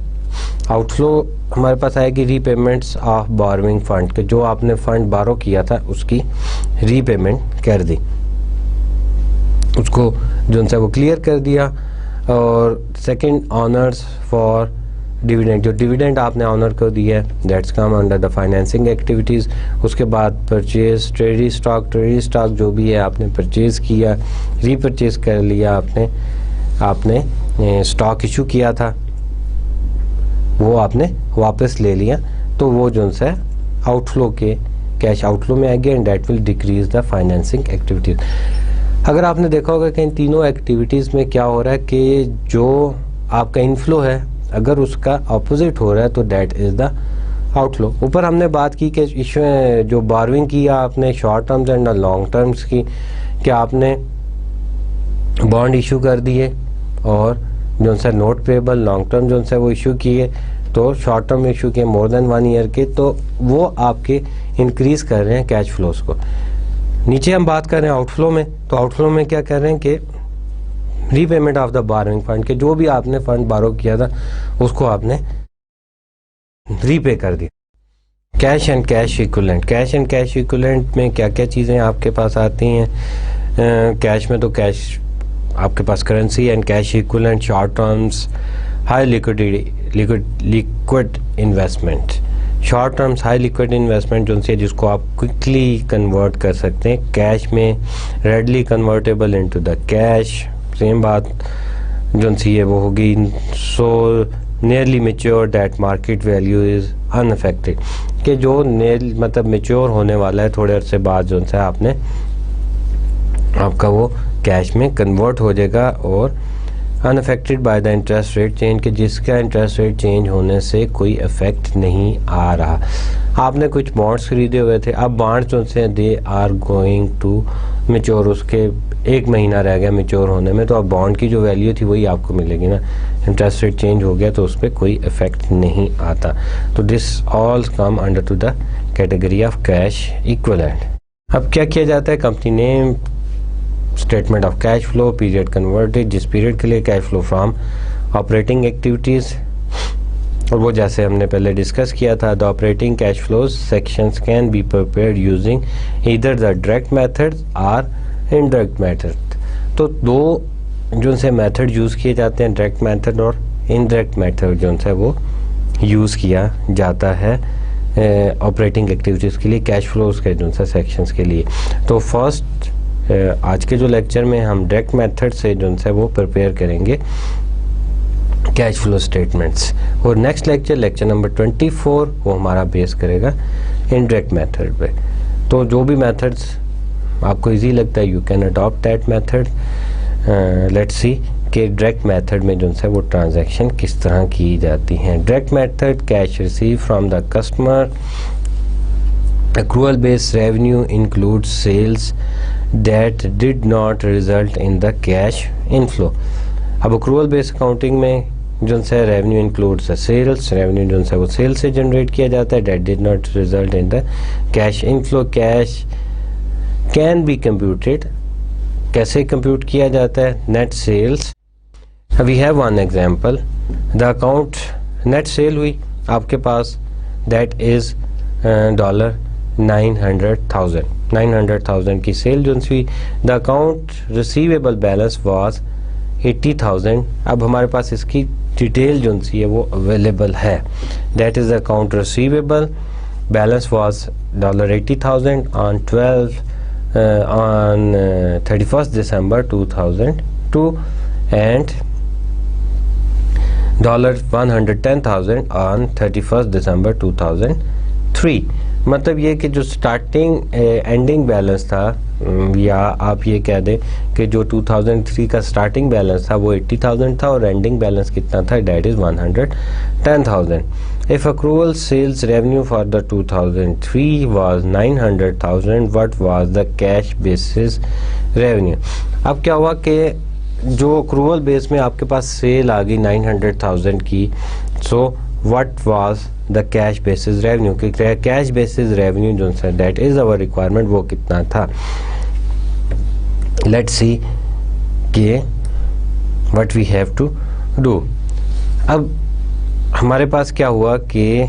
Outflow हमारे पास आएगी रीपेमेंट्स ऑफ बोरोइंग फंड, के जो आपने फंड बारो किया था उसकी रीपेमेंट कर दी, उसको जो है वो क्लियर कर दिया। और सेकंड ऑनर्स फॉर डिविडेंड, जो डिविडेंड आपने ऑनर को दिया है, that's come under the financing activities. उसके बाद परचेज ट्रेजरी स्टॉक जो भी है आपने परचेज़ किया, रीपरचेज कर लिया, आपने स्टॉक इशू किया था वो आपने वापस ले लिया, तो वो जो है आउटफ्लो के कैश आउटफ्लो में आएगी and that will decrease the financing activities. अगर आपने देखा होगा कि इन तीनों एक्टिविटीज़ में क्या हो रहा है कि जो आपका इनफ्लो है अगर उसका अपोजिट हो रहा है तो दैट इज़ द आउटफ्लो। ऊपर हमने बात की कि इशू जो बोरोइंग की आपने short terms and long terms की, कि आपने बॉन्ड इशू कर दिए और जो है नोट पेबल लॉन्ग टर्म जो है वो इशू किए, तो शॉर्ट टर्म इशू किए मोर देन 1 ईयर के, तो वो आपके इंक्रीज कर रहे हैं कैश फ्लोज को। नीचे हम बात कर रहे हैं आउटफ्लो में, तो आउटफ्लो में क्या कर रहे हैं कि repayment of the borrowing fund, के जो भी आपने फंड बारो किया था उसको आपने रीपे कर दिया। Cash and cash equivalent, cash and cash equivalent में क्या क्या चीज़ें आपके पास आती हैं। कैश में तो कैश आपके पास currency and cash equivalent, short terms, high liquid investment. Short terms high liquid investment जो है जिसको आप क्विकली कन्वर्ट कर सकते हैं कैश में, readily convertible into the cash. Same बात जो सी है वो होगी so nearly mature that market value is unaffected, कि जो मतलब मेच्योर होने वाला है थोड़े अरसे बाद जो है आपका वो कैश में कन्वर्ट हो जाएगा, और unaffected by the interest rate change, कि जिसका इंटरेस्ट रेट चेंज होने से कोई इफेक्ट नहीं आ रहा। आपने कुछ बॉन्ड्स खरीदे हुए थे, अब बॉन्ड्स जो से they are going to mature, उसके 1 महीना रह गया मेच्योर होने में, तो अब बॉन्ड की जो वैल्यू थी वही आपको मिलेगी ना। इंटरेस्ट रेट चेंज हो गया तो उस पर कोई इफेक्ट नहीं आता। तो this all come under to the category of cash equivalent. अब क्या किया जाता है, company name, statement of cash flow, period converted, जिस पीरियड के लिए cash flow from operating activities, और वो जैसे हमने पहले डिस्कस किया था, the operating cash flows sections can be prepared using either the direct method और इनडायरेक्ट मेथड। तो दो जो से मेथड यूज़ किए जाते हैं, डायरेक्ट मेथड और इनडायरेक्ट मेथड जो है वो यूज़ किया जाता है ऑपरेटिंग एक्टिविटीज़ के लिए, कैश फ्लोज के जो है सेक्शंस के लिए। तो फर्स्ट आज के जो लेक्चर में हम डायरेक्ट मेथड से जो है वो प्रिपेयर करेंगे कैश फ्लो स्टेटमेंट्स, और नेक्स्ट लेक्चर नंबर 24 वो हमारा बेस करेगा इनडायरेक्ट मेथड पे। तो जो भी मेथड्स आपको इजी लगता है you can adopt that method. Let's see कि डायरेक्ट मेथड में जो है वो ट्रांजैक्शन किस तरह की जाती हैं। Direct method, cash receive from the customer, accrual based revenue includes sales that did not result in the cash inflow। अब accrual based accounting में जो है रेवेन्यू इंक्लूड्स सेल्स, रेवेन्यू जो है वो सेल्स से जनरेट किया जाता है, that did not result in the cash inflow. Cash can be computed, कैसे कंप्यूट किया जाता है, net sales. We have one example, the account net sale हुई आपके पास, दैट इज $900,000 की सेल जो हुई। The account receivable balance was 80,000। अब हमारे पास इसकी डिटेल जो सी है वो अवेलेबल है, that is the account receivable balance was $80,000 on 31st December 2002 and $110,000 on 31st December 2003। मतलब ये कि जो स्टार्टिंग एंडिंग बैलेंस था, या आप ये कह दें कि जो 2003 का स्टार्टिंग बैलेंस था वो 80,000 था, और एंडिंग बैलेंस कितना था, that is 110,000। If accrual sales revenue for the 2003 was 900,000, what was the cash basis revenue. अब क्या हुआ कि जो अक्रूवल बेस में आपके पास सेल आ गई 900,000 की, so what was the cash basis revenue, कि कैश बेसिस रेवेन्यू जो है दैट इज अवर रिक्वायरमेंट, वो कितना था। लेट्स सी कि what we have to do. अब हमारे पास क्या हुआ कि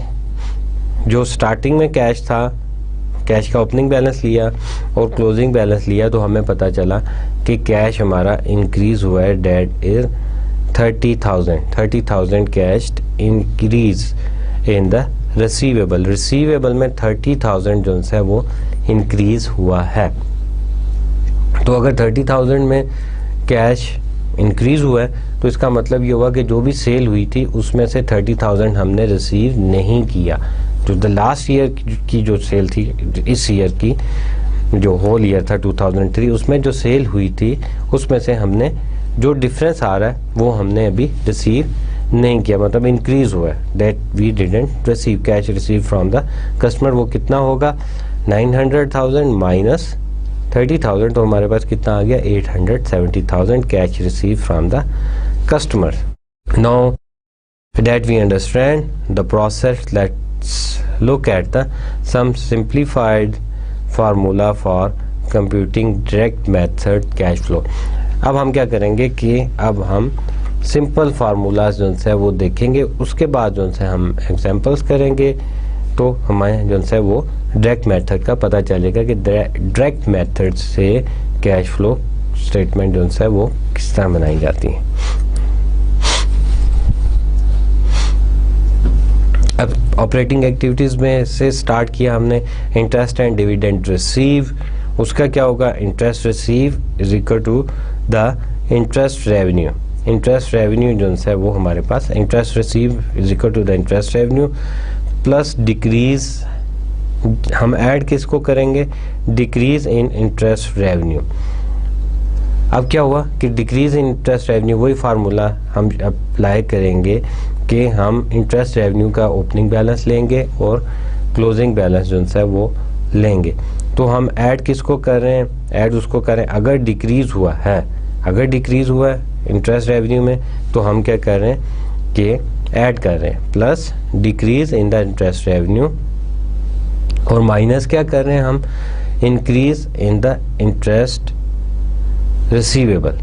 जो स्टार्टिंग में कैश था, कैश का ओपनिंग बैलेंस लिया और क्लोजिंग बैलेंस लिया, तो हमें पता चला कि कैश हमारा इंक्रीज हुआ है, that is 30,000 cash increase in the receivable में 30,000 जो है वो इंक्रीज हुआ है। तो अगर 30,000 में कैश इंक्रीज हुआ है तो इसका मतलब ये हुआ कि जो भी सेल हुई थी उसमें से 30,000 हमने रिसीव नहीं किया। जो द लास्ट ईयर की जो सेल थी, इस ईयर की जो होल ईयर था 2003, उसमें जो सेल हुई थी उसमें से हमने जो डिफरेंस आ रहा है वो हमने अभी रिसीव नहीं किया, मतलब इंक्रीज हुआ है, that we didn't receive. Cash receive from the customer वो कितना होगा, 900,000 माइनस 30,000, तो हमारे पास कितना आ गया, 870,000 cash receive from the customer. Now that we understand the process, let's look at the some simplified formula for computing direct method cash flow. अब हम क्या करेंगे कि अब हम सिंपल फार्मूलाज जो है वो देखेंगे, उसके बाद जो है हम एग्जांपल्स करेंगे, तो हमें जो है वो डायरेक्ट मेथड का पता चलेगा कि डायरेक्ट मेथड से कैश फ्लो स्टेटमेंट जो है वो किस तरह बनाई जाती है। अब ऑपरेटिंग एक्टिविटीज़ में से स्टार्ट किया हमने, इंटरेस्ट एंड डिविडेंड रिसीव। उसका क्या होगा, interest receive is equal to the interest revenue, interest revenue जो है वो हमारे पास interest receive is equal to the interest revenue plus decrease, हम ऐड किसको करेंगे, डिक्रीज इन इंटरेस्ट रेवेन्यू। अब क्या हुआ कि डिक्रीज इन इंटरेस्ट रेवेन्यू, वही फार्मूला हम अप्लाई करेंगे कि हम इंटरेस्ट रेवेन्यू का ओपनिंग बैलेंस लेंगे और क्लोजिंग बैलेंस जो है वो लेंगे। तो हम ऐड किसको कर रहे हैं, ऐड उसको करें अगर डिक्रीज हुआ है, अगर डिक्रीज हुआ है इंटरेस्ट रेवेन्यू में तो हम क्या कर रहे हैं कि ऐड कर रहे हैं plus decrease in the interest revenue, और माइनस क्या कर रहे हैं हम, increase in the interest receivable.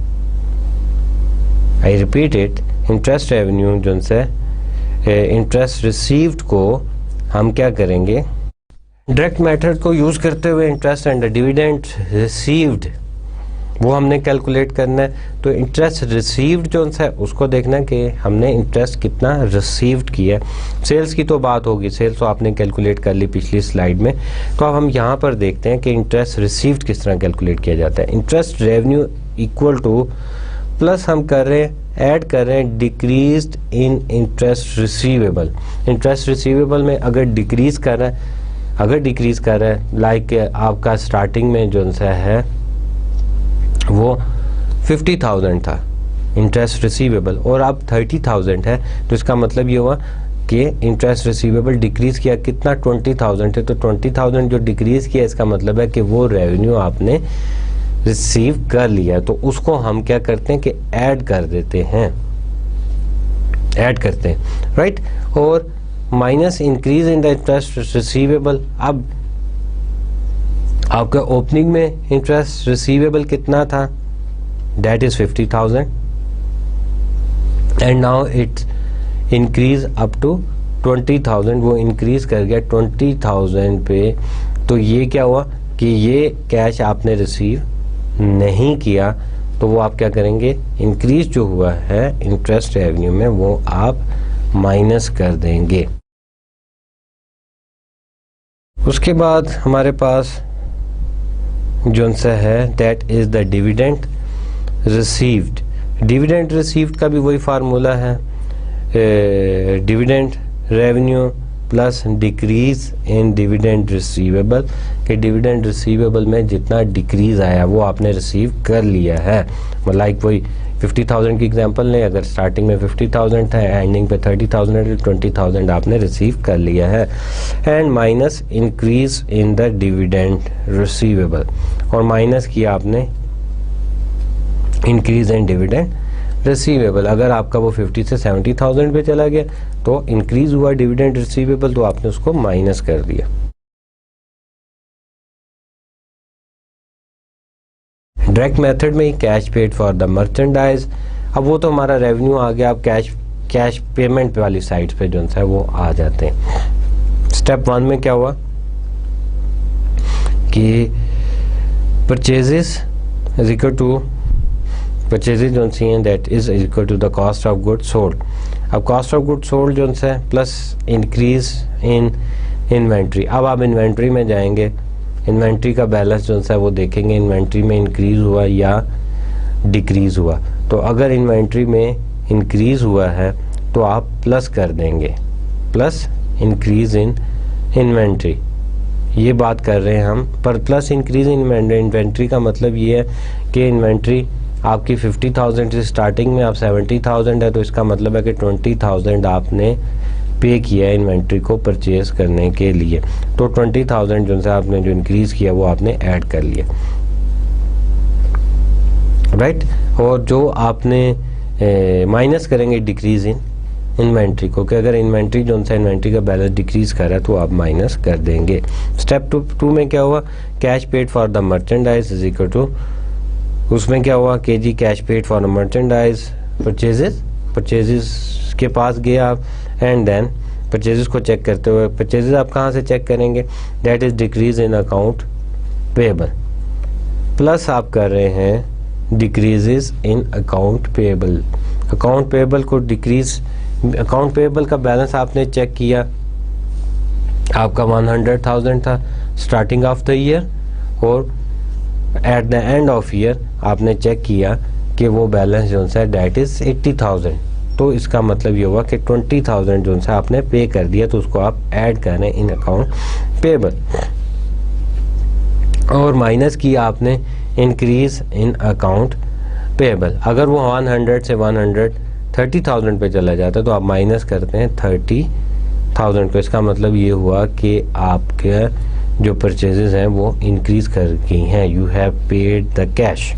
I repeat it, interest revenue जो से इंटरेस्ट रिसीव्ड को हम क्या करेंगे, डायरेक्ट मेथड को यूज करते हुए इंटरेस्ट एंड डिविडेंड रिसीव्ड वो हमने कैलकुलेट करना है। तो इंटरेस्ट रिसीव्ड जो है उसको देखना है कि हमने इंटरेस्ट कितना रिसीव्ड किया है। सेल्स की तो बात होगी, सेल्स तो आपने कैलकुलेट कर ली पिछली स्लाइड में। तो अब हम यहाँ पर देखते हैं कि इंटरेस्ट रिसीव्ड किस तरह कैलकुलेट किया जाता है। Interest revenue equal two plus हम कर रहे हैं, ऐड कर रहे हैं decrease in interest receivable. Interest receivable में अगर डिक्रीज कर रहा है, अगर डिक्रीज कर रहा है लाइक आपका स्टार्टिंग में जो है वो 50,000 था इंटरेस्ट रिसीवेबल और अब 30,000 है, तो इसका मतलब ये हुआ कि इंटरेस्ट रिसीवेबल डिक्रीज किया, कितना 20,000 है, तो 20,000 जो डिक्रीज किया इसका मतलब है कि वो रेवेन्यू आपने रिसीव कर लिया। तो उसको हम क्या करते हैं कि ऐड कर देते हैं, ऐड करते हैं, राइट। और minus increase in the interest receivable. अब आपका ओपनिंग में इंटरेस्ट रिसीवेबल कितना था, that is 50,000 and now it's increase up to 20,000, वो इंक्रीज कर गया 20,000 पे। तो ये क्या हुआ कि ये कैश आपने रिसीव नहीं किया, तो वो आप क्या करेंगे, इंक्रीज जो हुआ है इंटरेस्ट रेवेन्यू में वो आप माइनस कर देंगे। उसके बाद हमारे पास जो सा है that is the dividend received. Dividend received का भी वही फार्मूला है, dividend revenue plus decrease in dividend receivable, कि डिविडेंड रिसीवेबल में जितना डिक्रीज आया वो आपने रिसीव कर लिया है। लाइक वही 50,000 की एग्जांपल लें, अगर स्टार्टिंग में 50,000 था, एंडिंग पे 30,000 है, 20,000 आपने रिसीव कर लिया है। And minus increase in the dividend receivable, और माइनस किया आपने इंक्रीज इन डिविडेंड रिसीवेबल। अगर आपका वो 50 से 70,000 पे चला गया तो इंक्रीज हुआ डिविडेंड रिसीवेबल, तो आपने उसको माइनस कर दिया। डायरेक्ट मेथड में ही cash paid for the merchandise. अब वो तो हमारा रेवेन्यू आ गया, अब कैश पेमेंट वाली साइड पे जो है वो आ जाते हैं। स्टेप 1 में क्या हुआ कि purchases is equal to, purchases जो सी हैं that is equal to the cost of goods sold. अब कॉस्ट ऑफ गुड्स सोल्ड जो है प्लस इंक्रीज इन इन्वेंट्री। अब आप इन्वेंट्री में जाएंगे, इन्वेंट्री का बैलेंस जो है वो देखेंगे, इन्वेंट्री में इंक्रीज हुआ या डिक्रीज हुआ। तो अगर इन्वेंट्री में इंक्रीज हुआ है तो आप प्लस कर देंगे, प्लस इंक्रीज इन इन्वेंट्री, ये बात कर रहे हैं हम। पर प्लस इंक्रीज इन इन्वेंट्री का मतलब ये है कि इन्वेंट्री आपकी 50,000 से स्टार्टिंग में आप 70,000 है, तो इसका मतलब है कि 20,000 आपने पे किया है इन्वेंट्री को परचेज करने के लिए। तो 20,000 जो है आपने जो इंक्रीज किया वो आपने ऐड कर लिया, राइट। और जो आपने माइनस करेंगे डिक्रीज इन इन्वेंट्री को, कि अगर इन्वेंट्री जो है इन्वेंट्री का बैलेंस डिक्रीज कर रहा है तो आप माइनस कर देंगे। स्टेप 2 में क्या हुआ, cash paid for the merchandise is equal to, उसमें क्या हुआ कि जी cash paid for merchandise purchases के पास गए आप, एंड देन परचेजेस को चेक करते हुए, परचेजेस आप कहाँ से चेक करेंगे, that is decrease in account payable, plus आप कर रहे हैं decreases in account payable. Account payable को डिक्रीज, अकाउंट पेएबल का बैलेंस आपने चेक किया, आपका 100,000 था स्टार्टिंग ऑफ द ईयर, और eight the end of year आपने चेक किया कि वो बैलेंस जो है डैट इज़ 80,000, तो इसका मतलब ये हुआ कि 20,000 जो है आपने पे कर दिया, तो उसको आप ऐड कर रहे हैं इन अकाउंट पेबल, और माइनस किया आपने इंक्रीज इन अकाउंट पेबल। अगर वो 100 से 130,000 पे चला जाता है तो आप माइनस करते हैं 30,000 को। इसका मतलब ये हुआ कि आपके जो परचेजेस हैं वो इंक्रीज कर गई हैं, you have paid the cash.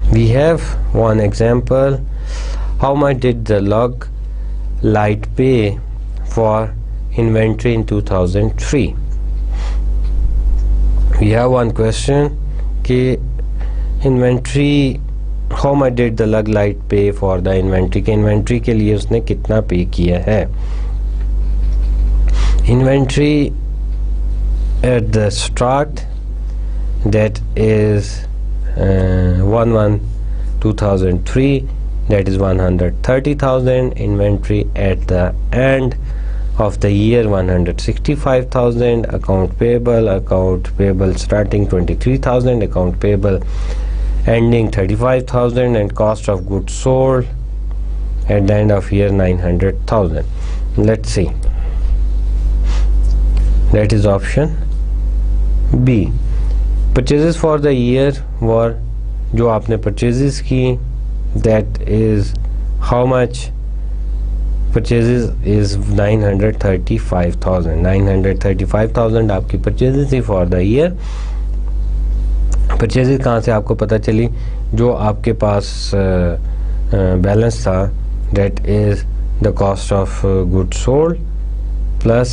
We have one example. How much did the log light pay for inventory in 2003? We have one question कि inventory, how much did the lug light pay for the inventory, के inventory के लिए उसने कितना pay किया है। Inventory at the start, that is 1/1/2003, that is 130,000. Inventory at the end of the year 165,000. Account payable starting 23,000, account payable ending 35,000, and cost of goods sold at the end of year 900,000. Let's see, that is option B. Purchases for the year were, जो आपने purchases की, that is how much purchases is 935,000. 935,000 आपकी purchases थी for the year। purchases कहाँ से आपको पता चली, जो आपके पास बैलेंस था, that is the cost of goods sold plus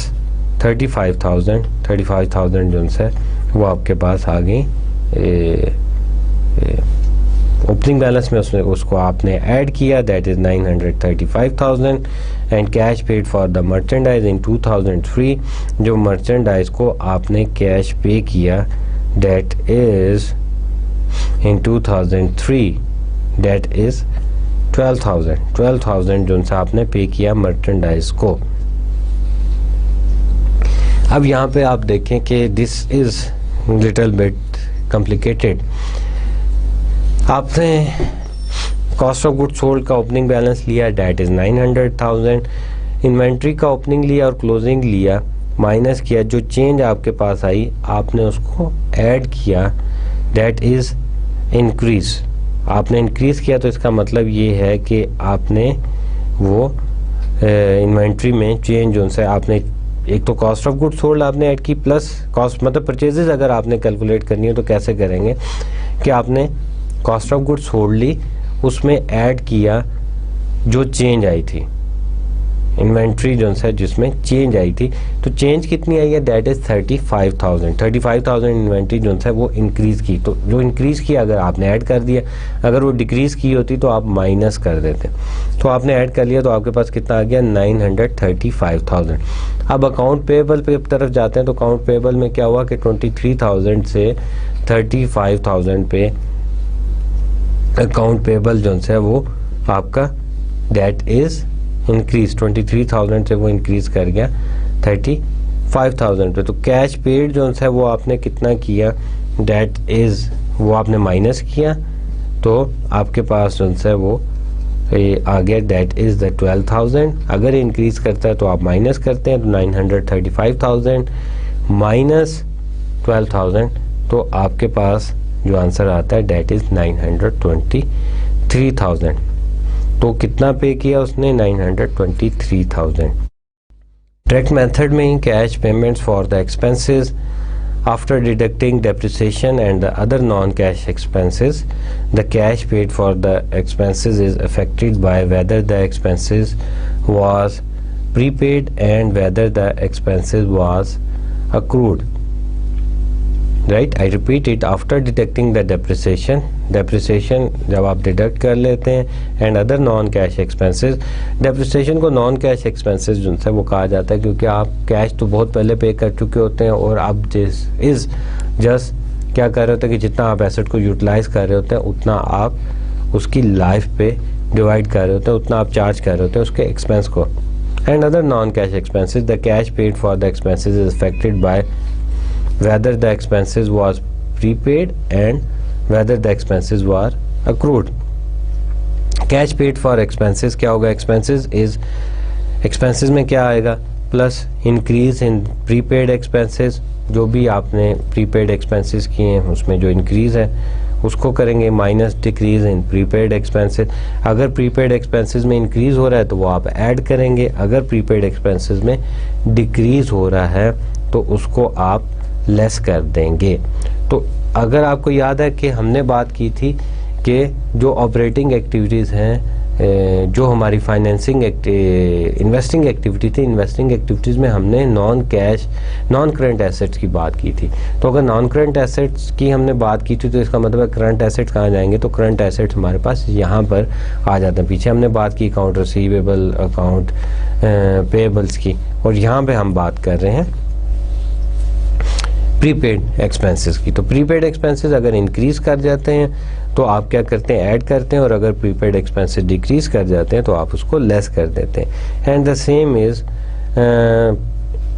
35,000 जो है वो आपके पास आ गई ओपनिंग बैलेंस में, उसमें उसको आपने ऐड किया, that is 935,000। And cash paid for the merchandise in 2003, जो मर्चेंडाइज को आपने कैश पे किया, that is in 2003, that is 12,000 जो से आपने पे किया मर्चेंडाइज को। अब यहाँ पे आप देखें कि this is little bit complicated. आपने कॉस्ट ऑफ गुड्स सोल्ड का ओपनिंग बैलेंस लिया, डैट इज़ 900,000। इन्वेंट्री का ओपनिंग लिया और क्लोजिंग लिया, माइनस किया, जो चेंज आपके पास आई आपने उसको ऐड किया, डैट इज़ इंक्रीज। आपने इंक्रीज़ किया तो इसका मतलब ये है कि आपने वो इन्वेंट्री में चेंज उनसे आपने एक तो कॉस्ट ऑफ गुड्स सोल्ड आपने ऐड की प्लस कॉस्ट, मतलब परचेजेस अगर आपने कैलकुलेट करनी है तो कैसे करेंगे कि आपने कॉस्ट ऑफ गुड्स सोल्ड ली, उसमें ऐड किया जो चेंज आई थी, इन्वेंट्री जो है जिसमें चेंज आई थी, तो चेंज कितनी आई है, दैट इज़ 35,000 इन्वेंट्री जो है वो इंक्रीज़ की। तो जो इंक्रीज़ की अगर आपने ऐड कर दिया, अगर वो डिक्रीज़ की होती तो आप माइनस कर देते, तो आपने ऐड कर लिया, तो आपके पास कितना आ गया, 935,000। अब अकाउंट पेएबल पे तरफ जाते हैं, तो अकाउंट पेएबल में क्या हुआ कि 23,000 से 35,000 पे अकाउंट पेएबल जो है वो आपका दैट इज़ इंक्रीज, 23,000 से वो इंक्रीज कर गया 35,000 पे। तो कैश पेड जो है वो आपने कितना किया, दैट इज़ वो आपने माइनस किया, तो आपके पास जो है वो आ गया, दैट इज़ द 12,000। अगर इंक्रीज करता है तो आप माइनस करते हैं, तो 935,000 माइनस 12,000, तो आपके पास जो आंसर आता है दैट इज़ 923,000। तो कितना पे किया उसने, 923,000। डायरेक्ट मेथड में ही cash payments for the expenses after deducting depreciation and the other non cash expenses, the cash paid for the expenses is affected by whether the expenses was prepaid and whether the expenses was accrued. Right, I repeat it, after deducting the depreciation जब आप deduct कर लेते हैं, and other non cash expenses, depreciation को non cash expenses जो है वो कहा जाता है, क्योंकि आप कैश तो बहुत पहले पे कर चुके होते हैं और आप जस्ट क्या कर रहे होते हैं कि जितना आप एसेट को यूटिलाइज कर रहे होते हैं उतना आप उसकी लाइफ पे डिवाइड कर रहे होते हैं, उतना आप चार्ज कर रहे होते हैं उसके एक्सपेंस को। And other non cash expenses, the cash paid for the expenses is affected bye whether the expenses was prepaid and whether the expenses were accrued. Cash paid for expenses क्या होगा? Expenses में क्या आएगा? Plus increase in prepaid expenses, जो भी आपने prepaid expenses किए हैं उसमें जो इंक्रीज है उसको करेंगे, minus decrease in prepaid expenses. अगर प्रीपेड एक्सपेंसेस में इंक्रीज हो रहा है तो वो आप ऐड करेंगे, अगर प्रीपेड एक्सपेंसेस में डिक्रीज हो रहा है तो उसको आप लेस कर देंगे। तो अगर आपको याद है कि हमने बात की थी कि जो ऑपरेटिंग एक्टिविटीज़ हैं, जो हमारी फाइनेंसिंग इन्वेस्टिंग एक्टिविटी थी, इन्वेस्टिंग एक्टिविटीज़ में हमने नॉन करंट एसेट्स की बात की थी। तो अगर नॉन करंट एसेट्स की हमने बात की थी तो इसका मतलब है करंट एसेट्स कहाँ जाएंगे? तो करंट एसेट्स हमारे पास यहाँ पर आ जाते हैं। पीछे हमने बात की अकाउंट रिसीवेबल, अकाउंट पेएबल्स की, और यहाँ पर हम बात कर रहे हैं प्रीपेड एक्सपेंसेस की। तो प्रीपेड एक्सपेंसेस अगर इंक्रीज़ कर जाते हैं तो आप क्या करते हैं? ऐड करते हैं, और अगर प्रीपेड एक्सपेंसेस डिक्रीज़ कर जाते हैं तो आप उसको लेस कर देते हैं। एंड द सेम इज़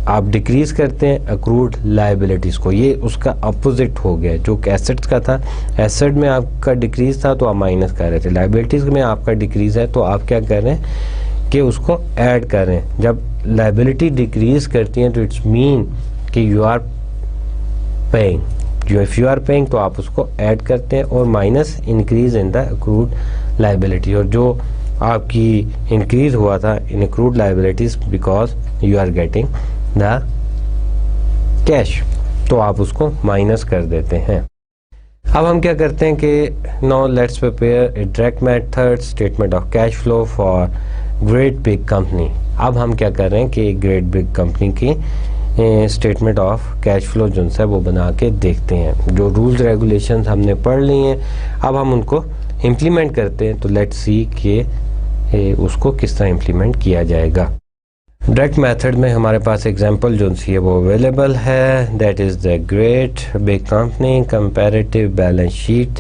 आप डिक्रीज़ करते हैं अक्रूड लाइबिलिटीज़ को। ये उसका अपोजिट हो गया, जो एसेट्स का था, एसेट में आपका डिक्रीज़ था तो आप माइनस कर रहे थे, लाइबिलिटीज़ में आपका डिक्रीज़ है तो आप क्या कर रहे हैं कि उसको ऐड कर रहे हैं। जब लाइबिलिटी डिक्रीज़ करती हैं तो इट्स मीन कि you are paying, if you are paying तो आप उसको ऐड करते हैं, और minus increase in the accrued liability, और जो आपकी इंक्रीज हुआ था in accrued liabilities because you are getting the cash, तो आप उसको माइनस कर देते हैं। अब हम क्या करते हैं कि now let's prepare a direct method statement of cash flow for great big company. अब हम क्या कर रहे हैं कि ग्रेट बिग कंपनी की स्टेटमेंट ऑफ कैश फ्लो जो है वो बना के देखते हैं। जो रूल्स रेगुलेशंस हमने पढ़ ली हैं अब हम उनको इम्प्लीमेंट करते हैं। तो लेट्स सी कि उसको किस तरह इम्प्लीमेंट किया जाएगा। डायरेक्ट मेथड में हमारे पास एग्जांपल जो सी है वो अवेलेबल है, that is the great big company comparative balance sheet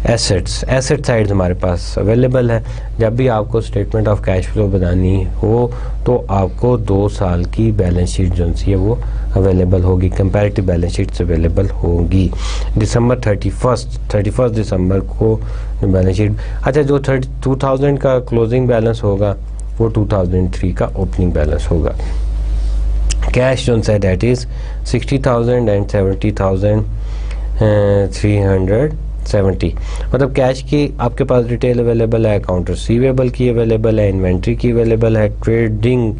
assets. Asset side हमारे पास अवेलेबल है। जब भी आपको स्टेटमेंट ऑफ कैश फ्लो बनानी हो तो आपको 2 साल की बैलेंस शीट जो सी है वो अवेलेबल होगी, कंपैरेटिव बैलेंस शीट्स अवेलेबल होगी। दिसंबर 31 दिसंबर को बैलेंस शीट, अच्छा जो 2000 का क्लोजिंग बैलेंस होगा वो 2003 का ओपनिंग बैलेंस होगा। कैश जो है दैट इज़ 60,000 एंड 70,370, मतलब कैश की आपके पास डिटेल अवेलेबल है, अकाउंट रिसीवेबल की अवेलेबल है, इन्वेंट्री की अवेलेबल है, ट्रेडिंग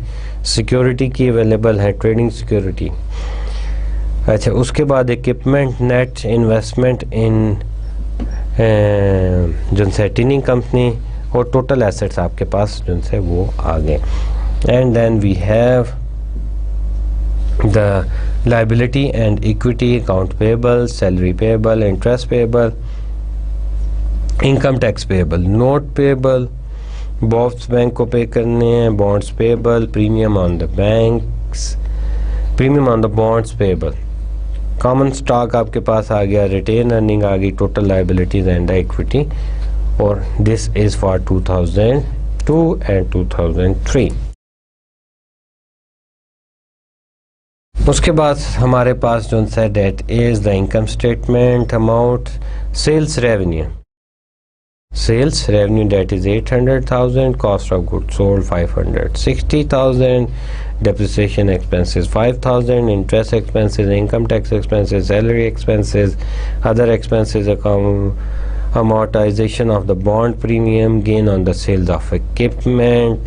सिक्योरिटी की अवेलेबल है, ट्रेडिंग सिक्योरिटी। अच्छा उसके बाद इक्विपमेंट नेट इन्वेस्टमेंट इन जो है टिनिंग कंपनी, और टोटल एसेट्स आपके पास जो है वो आ गए। And then we have the liability and equity, account payable, salary payable, interest payable, income tax payable, note payable, bonds bank को पे करने हैं, bonds payable, premium on the banks, premium on the bonds payable, common stock आपके पास आ गया, retain earning आ गई, total liabilities and the equity, और this is for 2002 and 2003। उसके बाद हमारे पास जो है that is the income statement amount sales revenue that is 800,000, cost of goods sold 560,000, depreciation expenses 5,000, interest expenses, income tax expenses, salary expenses, other expenses, amortization of the bond premium, gain on the sales of equipment,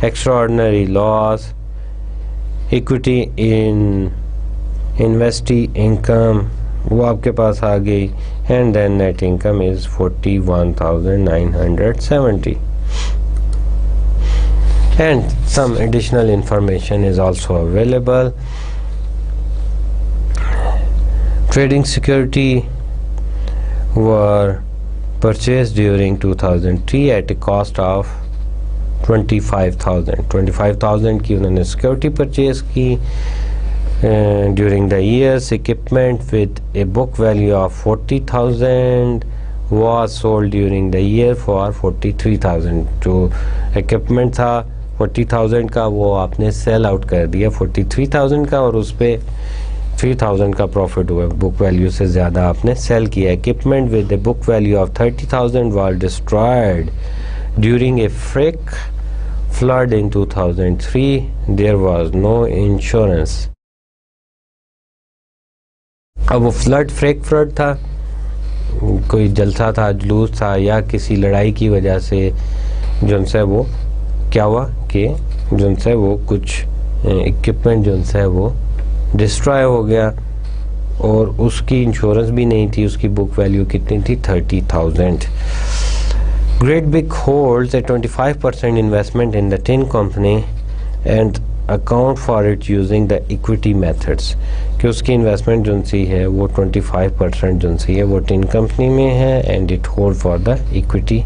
extraordinary loss, equity in investee income वो आपके पास आ गई, and then net income is 41,970, and some additional information is also available. Trading security were purchase during 2003 at a cost of 25,000 की उन्होंने security purchase की during the years. Equipment with a book value of 40,000 was sold during the year for 43,000। जो equipment था 40,000 का वो आपने sell out कर दिया 43,000 का, और उस पर 3000 का प्रॉफिट हुआ, बुक वैल्यू से ज़्यादा आपने सेल किया। Equipment with the book value of 30,000 was destroyed during a freak flood in 2003, there was no insurance. अब वो फ्रेक फ्लड था, कोई जलसा था, जुलूस था, या किसी लड़ाई की वजह से जो वो क्या हुआ कि जो वो कुछ इक्विपमेंट जो वो डिस्ट्रॉय हो गया और उसकी इंश्योरेंस भी नहीं थी। उसकी बुक वैल्यू कितनी थी? 30,000। Great big holds A 25% investment in the tin company and account for it using the equity methods, कि उसकी इन्वेस्टमेंट जो सी है वो 25% जो सी है वो टिन कंपनी में है and it hold for the equity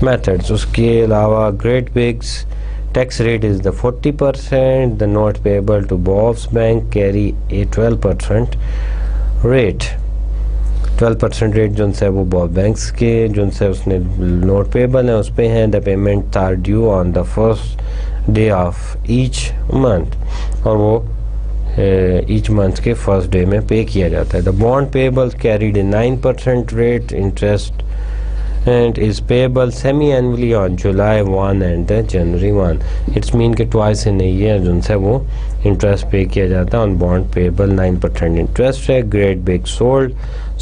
methods. उसके अलावा great बिग्स tax rate is the 40%, the note payable to Bob's Bank carry a 12% rate। 12% rate जो है वो बॉब बैंक्स के जो है उसने नोट पेबल है उस पे हैं। The payment are due on the first day of each month, और वो ईच मंथ के फर्स्ट डे में पे किया जाता है। The bond payable carried a 9% rate interest and is payable semi-annually on July 1 and January 1। It's mean कि twice in a year जो वो इंटरेस्ट पे किया जाता है। on bond payable 9% इंटरेस्ट है। Great Big sold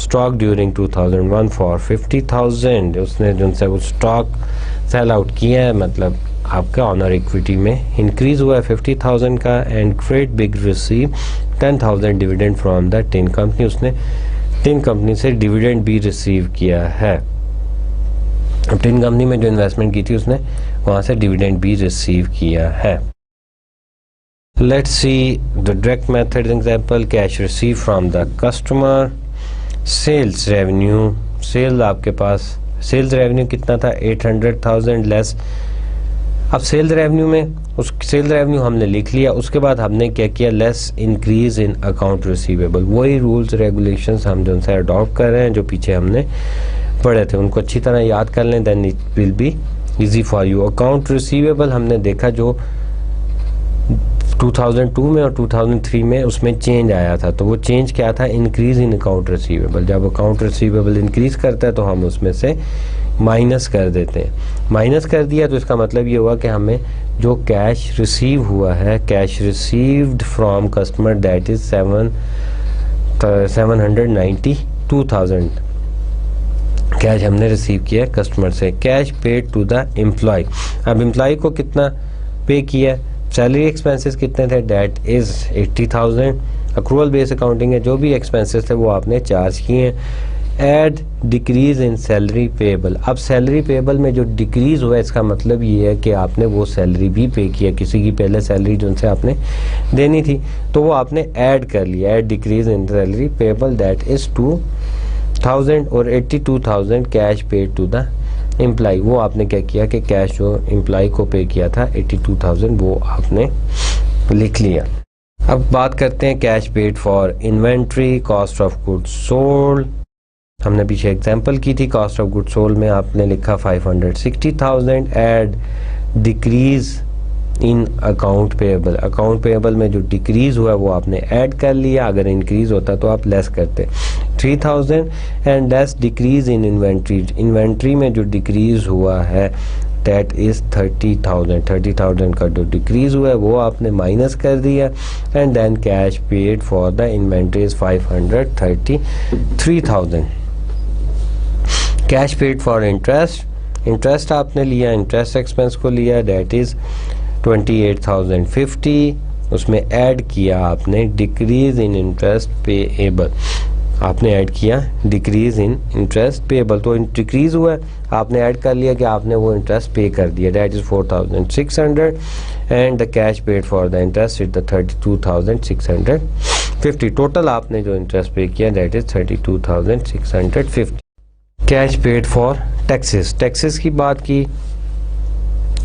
stock during 2001 for 50,000। उसने जो वो स्टॉक सेल आउट किया है, मतलब आपका ऑनर इक्विटी में इंक्रीज हुआ है 50,000 का। And great big receive 10,000 dividend from the tin company, उसने टिन कंपनी से डिविडेंड भी रिसीव किया है। टिन कंपनी में जो इन्वेस्टमेंट की थी उसने वहां से डिविडेंड भी रिसीव किया है। Let's see the direct method example. Cash receive from the customer. Sales revenue, sale आपके पास सेल्स रेवेन्यू कितना था? 800,000 लेस। अब सेल्स रेवेन्यू में उस सेल्स रेवेन्यू हमने लिख लिया, उसके बाद हमने क्या किया? Less increase in account receivable. वही रूल्स रेगुलेशंस हम जो है अडॉप्ट कर रहे हैं जो पीछे हमने पढ़े थे, उनको अच्छी तरह याद कर लें, then it will be easy for you. Account receivable हमने देखा जो 2002 में और 2003 में उसमें चेंज आया था, तो वो चेंज क्या था? Increase in account receivable. जब अकाउंट रिसीवेबल इंक्रीज करता है तो हम उसमें से माइनस कर देते हैं। माइनस कर दिया तो इसका मतलब ये हुआ कि हमें जो कैश रिसीव हुआ है, cash received from customer, that is 792,000 cash हमने रिसीव किया कस्टमर से। Cash paid to the employee. अब एम्प्लॉय को कितना पे किया? सैलरी एक्सपेंसेस कितने थे? That is 80,000। Accrual base accounting है, जो भी एक्सपेंसेस थे वो आपने चार्ज किए हैं। Add decrease in salary payable. अब सैलरी पेबल में जो डिक्रीज हुआ इसका मतलब ये है कि आपने वो सैलरी भी पे किया, किसी की पहले सैलरी जो उनसे आपने देनी थी तो वो आपने ऐड कर लिया। Add decrease in salary payable that is 2,000 और 82,000 cash paid to the employee. वो आपने क्या किया कि कैश जो एम्प्लॉय को पे किया था 82,000 वो आपने लिख लिया। अब बात करते हैं cash paid for inventory, cost of goods sold. हमने पीछे एग्जांपल की थी, कॉस्ट ऑफ गुड्स सोल्ड में आपने लिखा 560,000। Add decrease in account payable. Account payable में जो डिक्रीज हुआ वो आपने ऐड कर लिया, अगर इंक्रीज होता तो आप लेस करते 3,000। And less decrease in inventory. Inventory में जो डिक्रीज हुआ है दैट इज 30,000। 30,000 का जो डिक्रीज हुआ है वो आपने माइनस कर दिया। And then cash paid for the inventory is 533,000। Cash paid for interest. Interest आपने लिया, इंटरेस्ट एक्सपेंस को लिया, दैट इज 28,050। उसमें ऐड किया आपने डिक्रीज इन इंटरेस्ट पेएबल। आपने ऐड किया डिक्रीज इन इंटरेस्ट पेएबल, तो डिक्रीज हुआ है आपने ऐड कर लिया कि आपने वो इंटरेस्ट पे कर दिया, that is 4,600। And the cash paid for the interest is the 32,650। Total आपने जो इंटरेस्ट पे किया that is 32,650। Cash paid for taxes. Taxes की बात की,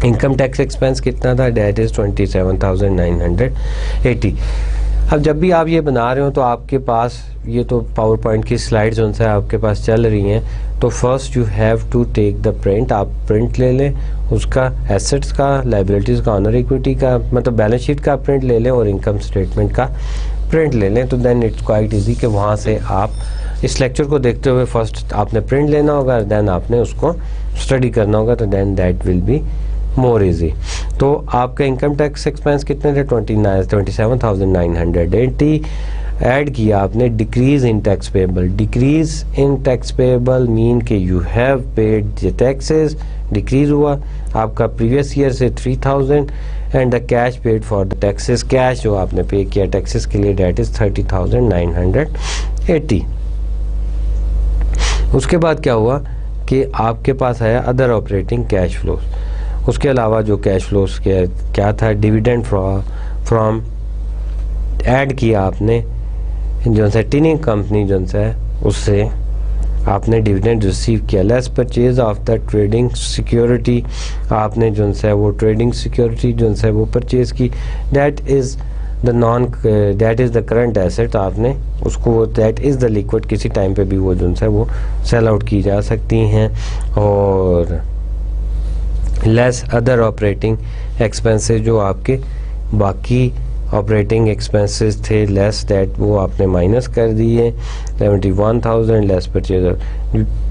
इनकम टैक्स एक्सपेंस कितना था? That is 27,980। अब जब भी आप ये बना रहे हो तो आपके पास ये तो पावर पॉइंट की स्लाइड्स उनसे आपके पास चल रही हैं, तो first you have to take the print. आप प्रिंट ले लें उसका, एसेट्स का, लाइबिलिटीज़ का, ऑनर इक्विटी का, मतलब बैलेंस शीट का प्रिंट ले लें और इनकम स्टेटमेंट का प्रिंट ले लें तो देन इट्स क्वाइट इजी कि वहाँ से आप इस लेक्चर को देखते हुए फर्स्ट आपने प्रिंट लेना होगा, देन आपने उसको स्टडी करना होगा, तो then that will be more easy. तो आपका इनकम टैक्स एक्सपेंस कितने थे 27,980। ऐड किया आपने decrease in tax payable. Decrease in tax payable mean कि you have paid the taxes, decrease हुआ आपका प्रीवियस ईयर से 3000 and the cash paid for the taxes, cash जो आपने पे किया टैक्सेस के लिए डेट इज 30,980। उसके बाद क्या हुआ कि आपके पास आया अदर ऑपरेटिंग कैश फ्लोज। उसके अलावा जो कैश फ्लोज के क्या था, डिविडेंड फ्रॉम ऐड किया आपने जो सा टिनिंग कंपनी जो सा है उससे आपने डिविडेंड रिसीव किया। Less purchase of the trading security, आपने जो सा वो ट्रेडिंग सिक्योरिटी जो सा वो परचेज की, that is the current asset, आपने उसको दैट इज़ द लिक्विड, किसी टाइम पे भी वो जो सा वो सेल आउट की जा सकती हैं। और लेस अदर ऑपरेटिंग एक्सपेंसेस, जो आपके बाकी ऑपरेटिंग एक्सपेंसेस थे लेस दैट वो आपने माइनस कर दिए। 71,000 less purchase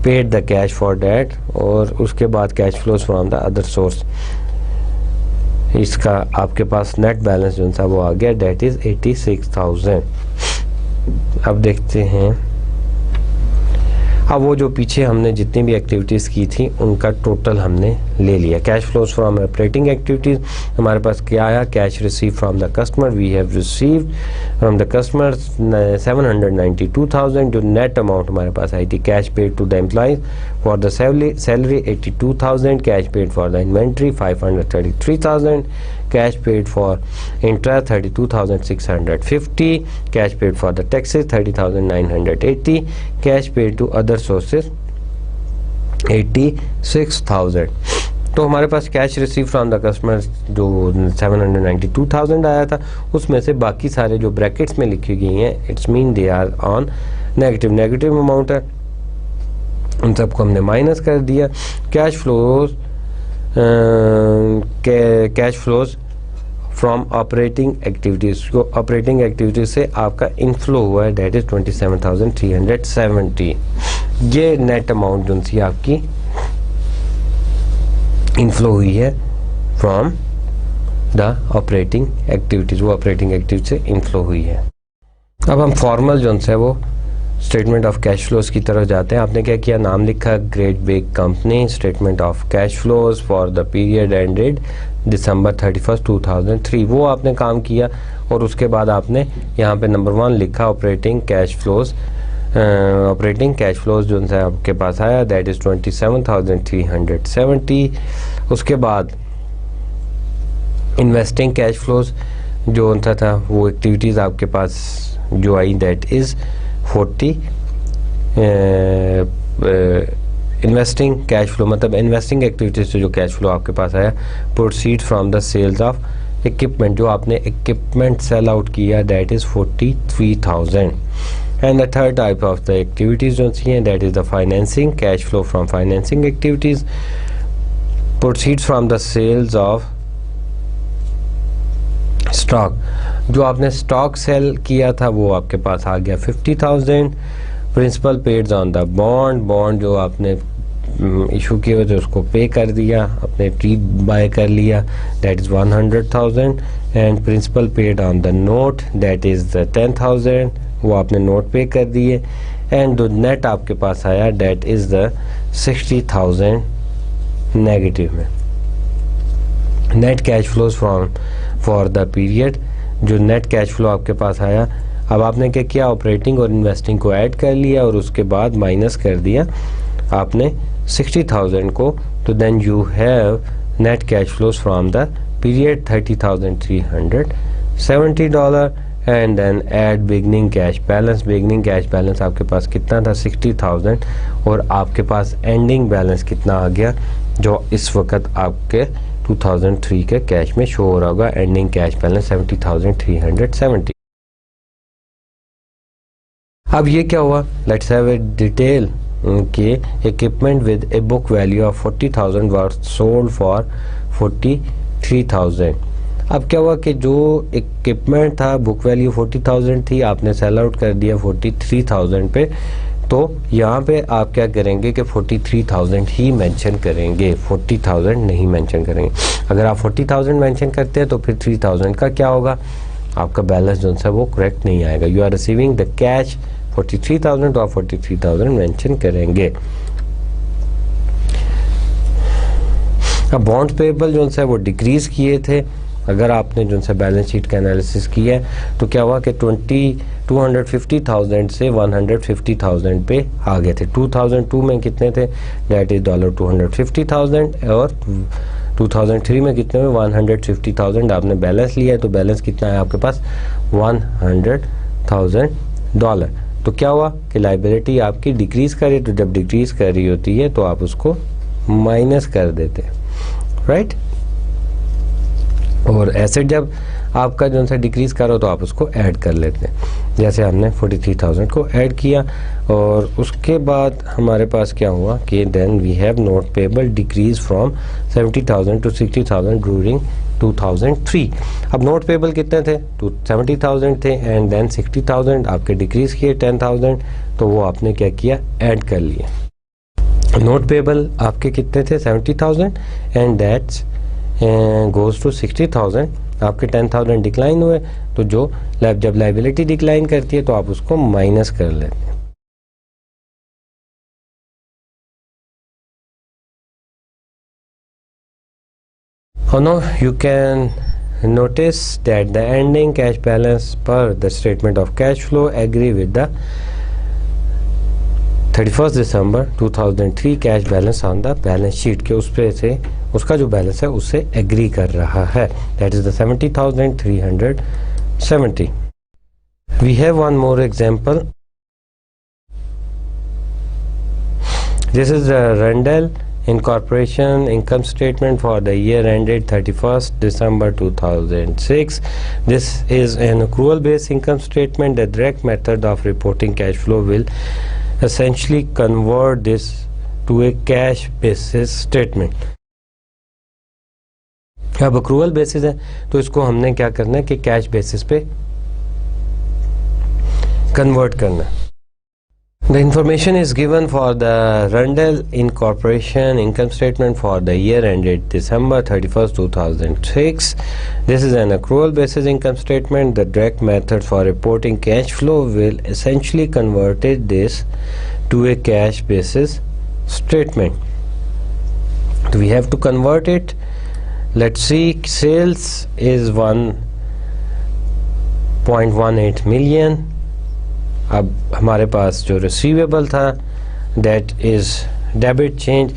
paid the cash for that, और उसके बाद cash flows from the other source, इसका आपके पास नेट बैलेंस जो सा वो आ गया डेट इज 86,000। अब देखते हैं, अब वो जो पीछे हमने जितनी भी एक्टिविटीज़ की थी उनका टोटल हमने ले लिया। Cash flows from operating activities हमारे पास क्या आया, cash receive from the customer, we have received from the customer 792,000, जो नेट अमाउंट हमारे पास आई थी। Cash paid to the employees for the salary 82,000, cash paid for the inventory 533,000, cash paid for interest 32,650, cash paid for the taxes 30,980, cash paid to other sources 86,000। तो हमारे पास cash receive from the customer जो 792,000 आया था, उसमें से बाकी सारे जो ब्रैकेट्स में लिखी गई हैं it's mean they are on negative amount है, उन सबको हमने माइनस कर दिया। Cash flows from operating activities, जो ऑपरेटिंग एक्टिविटीज से आपका इनफ्लो हुआ है डेट इज 27,370। ये नेट अमाउंट जो सी आपकी इनफ्लो हुई है फ्रॉम द ऑपरेटिंग एक्टिविटीज़, वो ऑपरेटिंग एक्टिविटी से इनफ्लो हुई है। अब हम फॉर्मल जो है वो स्टेटमेंट ऑफ कैश फ्लोज की तरफ जाते हैं। आपने क्या किया, नाम लिखा great big company, statement of cash flows for the period ended December 31st 2003, वो आपने काम किया। और उसके बाद आपने यहाँ पे नंबर 1 लिखा ऑपरेटिंग कैश फ्लोज जो है आपके पास आया दैट इज़ 27,370। उसके बाद इन्वेस्टिंग कैश फ्लोज जो था वो एक्टिविटीज़ आपके पास जो आई that is 40। Investing cash flow मतलब इन्वेस्टिंग एक्टिविटीज से जो कैश फ्लो आपके पास आया, proceed from the sales of equipment, जो आपने इक्विपमेंट सेल आउट किया that is 43,000। And the third type of the activities जो सी हैं that is the financing cash flow from financing activities, proceed from the sales of stock, जो आपने stock cell किया था वो आपके पास आ गया 50,000। Principal paid on the bond जो आपने इशू किए हुए थे उसको पे कर दिया, अपने प्री बाय कर लिया that is 100,000। And principal paid on the note that is the 10,000, वो आपने नोट पे कर दिए। एंड जो नेट आपके पास आया दैट इज़ द 60,000 नेगेटिव में। Net cash flows for the period, जो नेट कैश फ्लो आपके पास आया, अब आपने क्या किया, ऑपरेटिंग और इन्वेस्टिंग को ऐड कर लिया और उसके बाद माइनस कर दिया आपने 60,000 को, तो then you have net cash flows from the period $30,370 and then add beginning cash balance. Beginning cash balance आपके पास कितना था 60,000 और आपके पास एंडिंग बैलेंस कितना आ गया जो इस वक्त आपके 2003 के कैश में शो हो रहा होगा, एंडिंग कैश बैलेंस 70,370। अब ये क्या हुआ, लेट्स हैव ए डिटेल के equipment with a book value of 40,000 were sold for 43,000। अब क्या हुआ कि जो इक्विपमेंट था बुक वैल्यू 40,000 थी, आपने सेल आउट कर दिया 43,000 पे, तो यहाँ पे आप क्या करेंगे कि 43,000 ही मेंशन करेंगे, 40,000 नहीं मेंशन करेंगे। अगर आप 40,000 मेंशन करते हैं तो फिर 3,000 का क्या होगा, आपका बैलेंस जो है वो करेक्ट नहीं आएगा। You are receiving the cash 43,000, तो आप 43,000 मेंशन करेंगे। अब बॉन्ड पेएबल जो है वो डिक्रीज किए थे। अगर आपने जो है बैलेंस शीट का एनालिसिस किया है तो क्या हुआ कि 250,000 से 150,000 पे आ गए थे। 2002 में कितने थे, दैट इज $250,000, और 2003 में कितने में 150,000 आपने बैलेंस लिया है, तो बैलेंस कितना है आपके पास $100,000। तो क्या हुआ कि लाइबिलिटी आपकी डिक्रीज कर रही है, तो जब डिक्रीज कर रही होती है तो आप उसको माइनस कर देते हैं, राइट। और एसेट जब आपका जो है डिक्रीज करो तो आप उसको ऐड कर लेते हैं, जैसे हमने 43,000 को ऐड किया। और उसके बाद हमारे पास क्या हुआ कि then we have note payable decrease from 70,000 to 60,000 during 2003। अब नोट पेएबल कितने थे, तो 70,000 थे, एंड देन 60,000 आपके डिक्रीज किए 10,000, तो वो आपने क्या किया, ऐड कर लिए। नोट पेएबल आपके कितने थे 70,000, एंड दैट्स गोज टू 60,000, आपके 10,000 डिक्लाइन हुए, तो जो जब लाइबिलिटी डिक्लाइन करती है तो आप उसको माइनस कर लेते हैं। Now you can notice that the ending cash balance per the statement of cash flow agree with the 31st December 2003 cash balance on the balance sheet के उस पे से उसका जो बैलेंस है उससे एग्री कर रहा है, that is the 70,370। We have one more example, this is Randall Incorporation income statement for the year ended 31st December 2006. This is an accrual based income statement. The direct method of reporting cash flow will essentially convert this to a cash basis statement. अब accrual basis है तो इसको हमने क्या करना है कि cash basis पे कन्वर्ट करना है। The information is given for the Randall Incorporation income statement for the year ended December 31st, 2006. This is an accrual basis income statement. The direct method for reporting cash flow will essentially convert this to a cash basis statement. So we have to convert it. Let's see, sales is 1.18 million. अब हमारे पास जो receivable था that is debit change.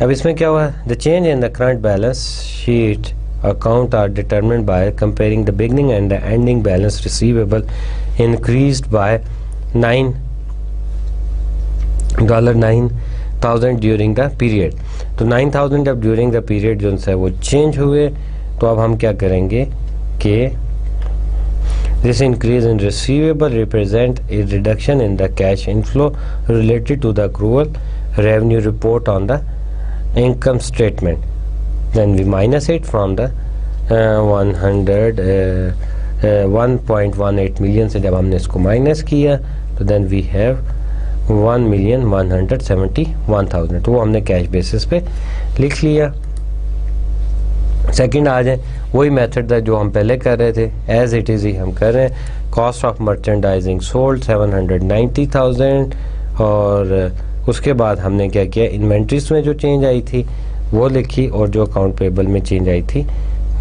अब इसमें क्या हुआ, the change in the current balance sheet account are determined by comparing the beginning and the ending balance receivable increased by $9,000 during the period. तो 9,000 जब ड्यूरिंग द पीरियड जो है वो change हुए, तो अब हम क्या करेंगे कि this increase in receivable represent a reduction in the cash inflow related to the accrual revenue report on the income statement. Then we minus it from the 1.18 million से जब हमने इसको माइनस किया तो then we have 1,171,000, तो वो हमने cash basis पे लिख लिया। सेकंड आ जाए, वही मेथड है जो हम पहले कर रहे थे, एज इट इज़ ही हम कर रहे हैं। कॉस्ट ऑफ मर्चेंडाइजिंग सोल्ड 790,000, और उसके बाद हमने क्या किया, इन्वेंट्रीज में जो चेंज आई थी वो लिखी, और जो अकाउंट पेबल में चेंज आई थी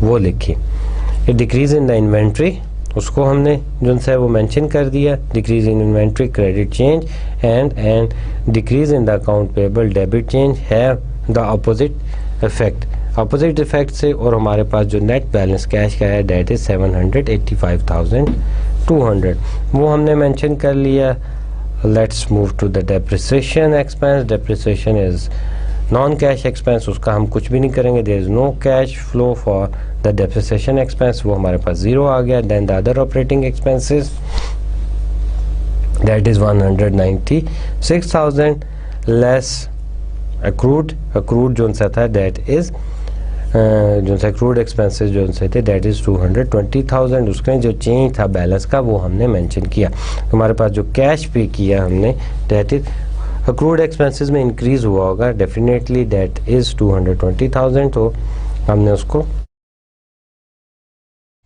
वो लिखी। ये डिक्रीज इन द इन्वेंट्री उसको हमने जो है वो मेंशन कर दिया, decrease in inventory credit change and decrease in the account payable debit change have the opposite effect. Opposite effect से और हमारे पास जो नेट बैलेंस कैश का है दैट इज 785,200, वो हमने मेंशन कर लिया। Let's move to the depreciation expense. Depreciation is non cash expense, उसका हम कुछ भी नहीं करेंगे, there is no cash flow for the depreciation expense, वो हमारे पास जीरो आ गया। Then the other operating expenses that is 196,000 less accrued जो सा था दैट इज जो सा एक्रूड एक्सपेंसेस जो से थे दैट इज़ 220,000। उसका जो चेंज था बैलेंस का वो हमने मेंशन किया। हमारे पास जो कैश पे किया हमने दैट इज़ एक्रूड एक्सपेंसेस में इंक्रीज़ हुआ होगा डेफिनेटली, दैट इज़ 220,000, तो हमने उसको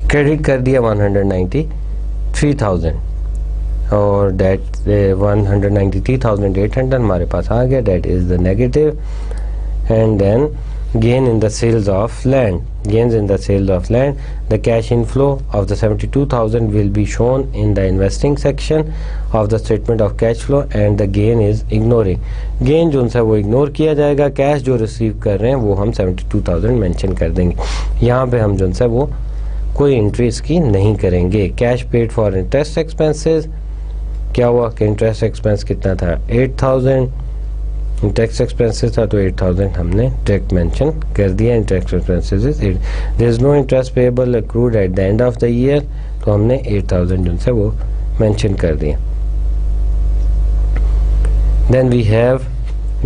क्रेडिट कर दिया 193,000 और दैट 193,800 हमारे पास आ गया, that is the negative. And then gain in the sales of land, gains in the sales of land, the cash inflow of the 72,000 will be shown in the investing section of the statement of cash flow and the gain is ignoring, gain जो सा वो ignore किया जाएगा, cash जो receive कर रहे हैं वो हम 72,000 मेंशन कर देंगे। यहाँ पे हम जो सा वो कोई एंट्री इसकी नहीं करेंगे। Cash paid for interest expenses, क्या हुआ कि इंटरेस्ट एक्सपेंस कितना था 8,000, टैक्स एक्सपेंसेस था तो 8,000 हमने डायरेक्ट मेंशन कर दिया। Interest expenses is 8, there is no interest payable accrued at the end of the year, तो हमने 8,000 जो से वो मेंशन कर दिया। Then we have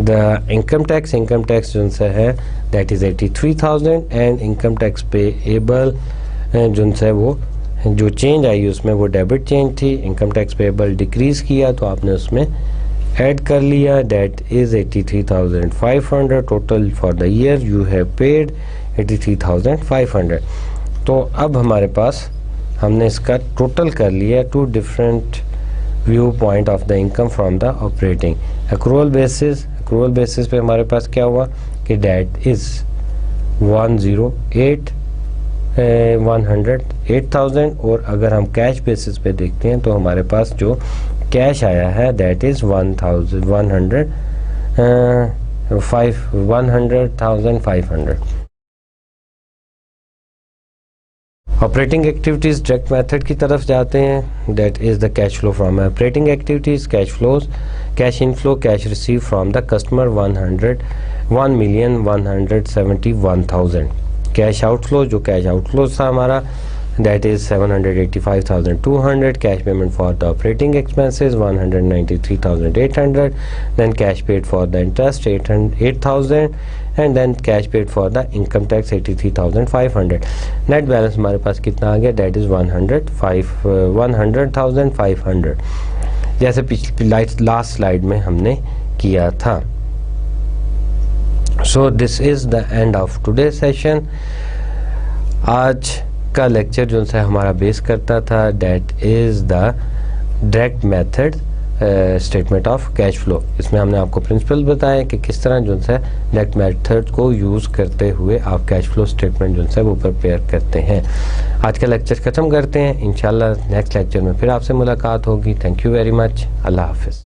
the income tax, income tax जो सा है that is 83,000 and income tax payable जो सा वो जो चेंज आई उसमें वो डेबिट चेंज थी। इनकम टैक्स पेएबल डिक्रीज किया तो आपने उसमें ऐड कर लिया, that is 83,500। Total for the year you have paid 83,500। तो अब हमारे पास हमने इसका टोटल कर लिया two different view point of the income from the operating. Accrual basis, accrual basis पे हमारे पास क्या हुआ कि दैट इज 108,000 और अगर हम कैश बेसिस पे देखते हैं तो हमारे पास जो कैश आया है that is 100,500। Operating activities direct method की तरफ जाते हैं, that is the cash flow from operating activities, cash flows, cash inflow, cash receive from the customer 1,171,000। Cash outflow, जो कैश आउटफ्लो था हमारा that is 785,200, cash payment for the operating expenses 193,800, then cash paid for the interest 8,000 and then cash paid for the income tax 83,500। net balance हमारे पास कितना आ गया that is 100,500 जैसे पिछली last slide में हमने किया था। so this is the end of today's session। आज का लेक्चर जो सा हमारा बेस करता था that is the direct method statement of cash flow. इसमें हमने आपको प्रिंसिपल बताया कि किस तरह जो सा डायरेक्ट मेथड को यूज़ करते हुए आप कैश फ्लो स्टेटमेंट जो सा वो प्रिपेयर करते हैं। आज का लेक्चर ख़त्म करते हैं, इंशाल्लाह नेक्स्ट लेक्चर में फिर आपसे मुलाकात होगी। थैंक यू वेरी मच, अल्लाह हाफिज़।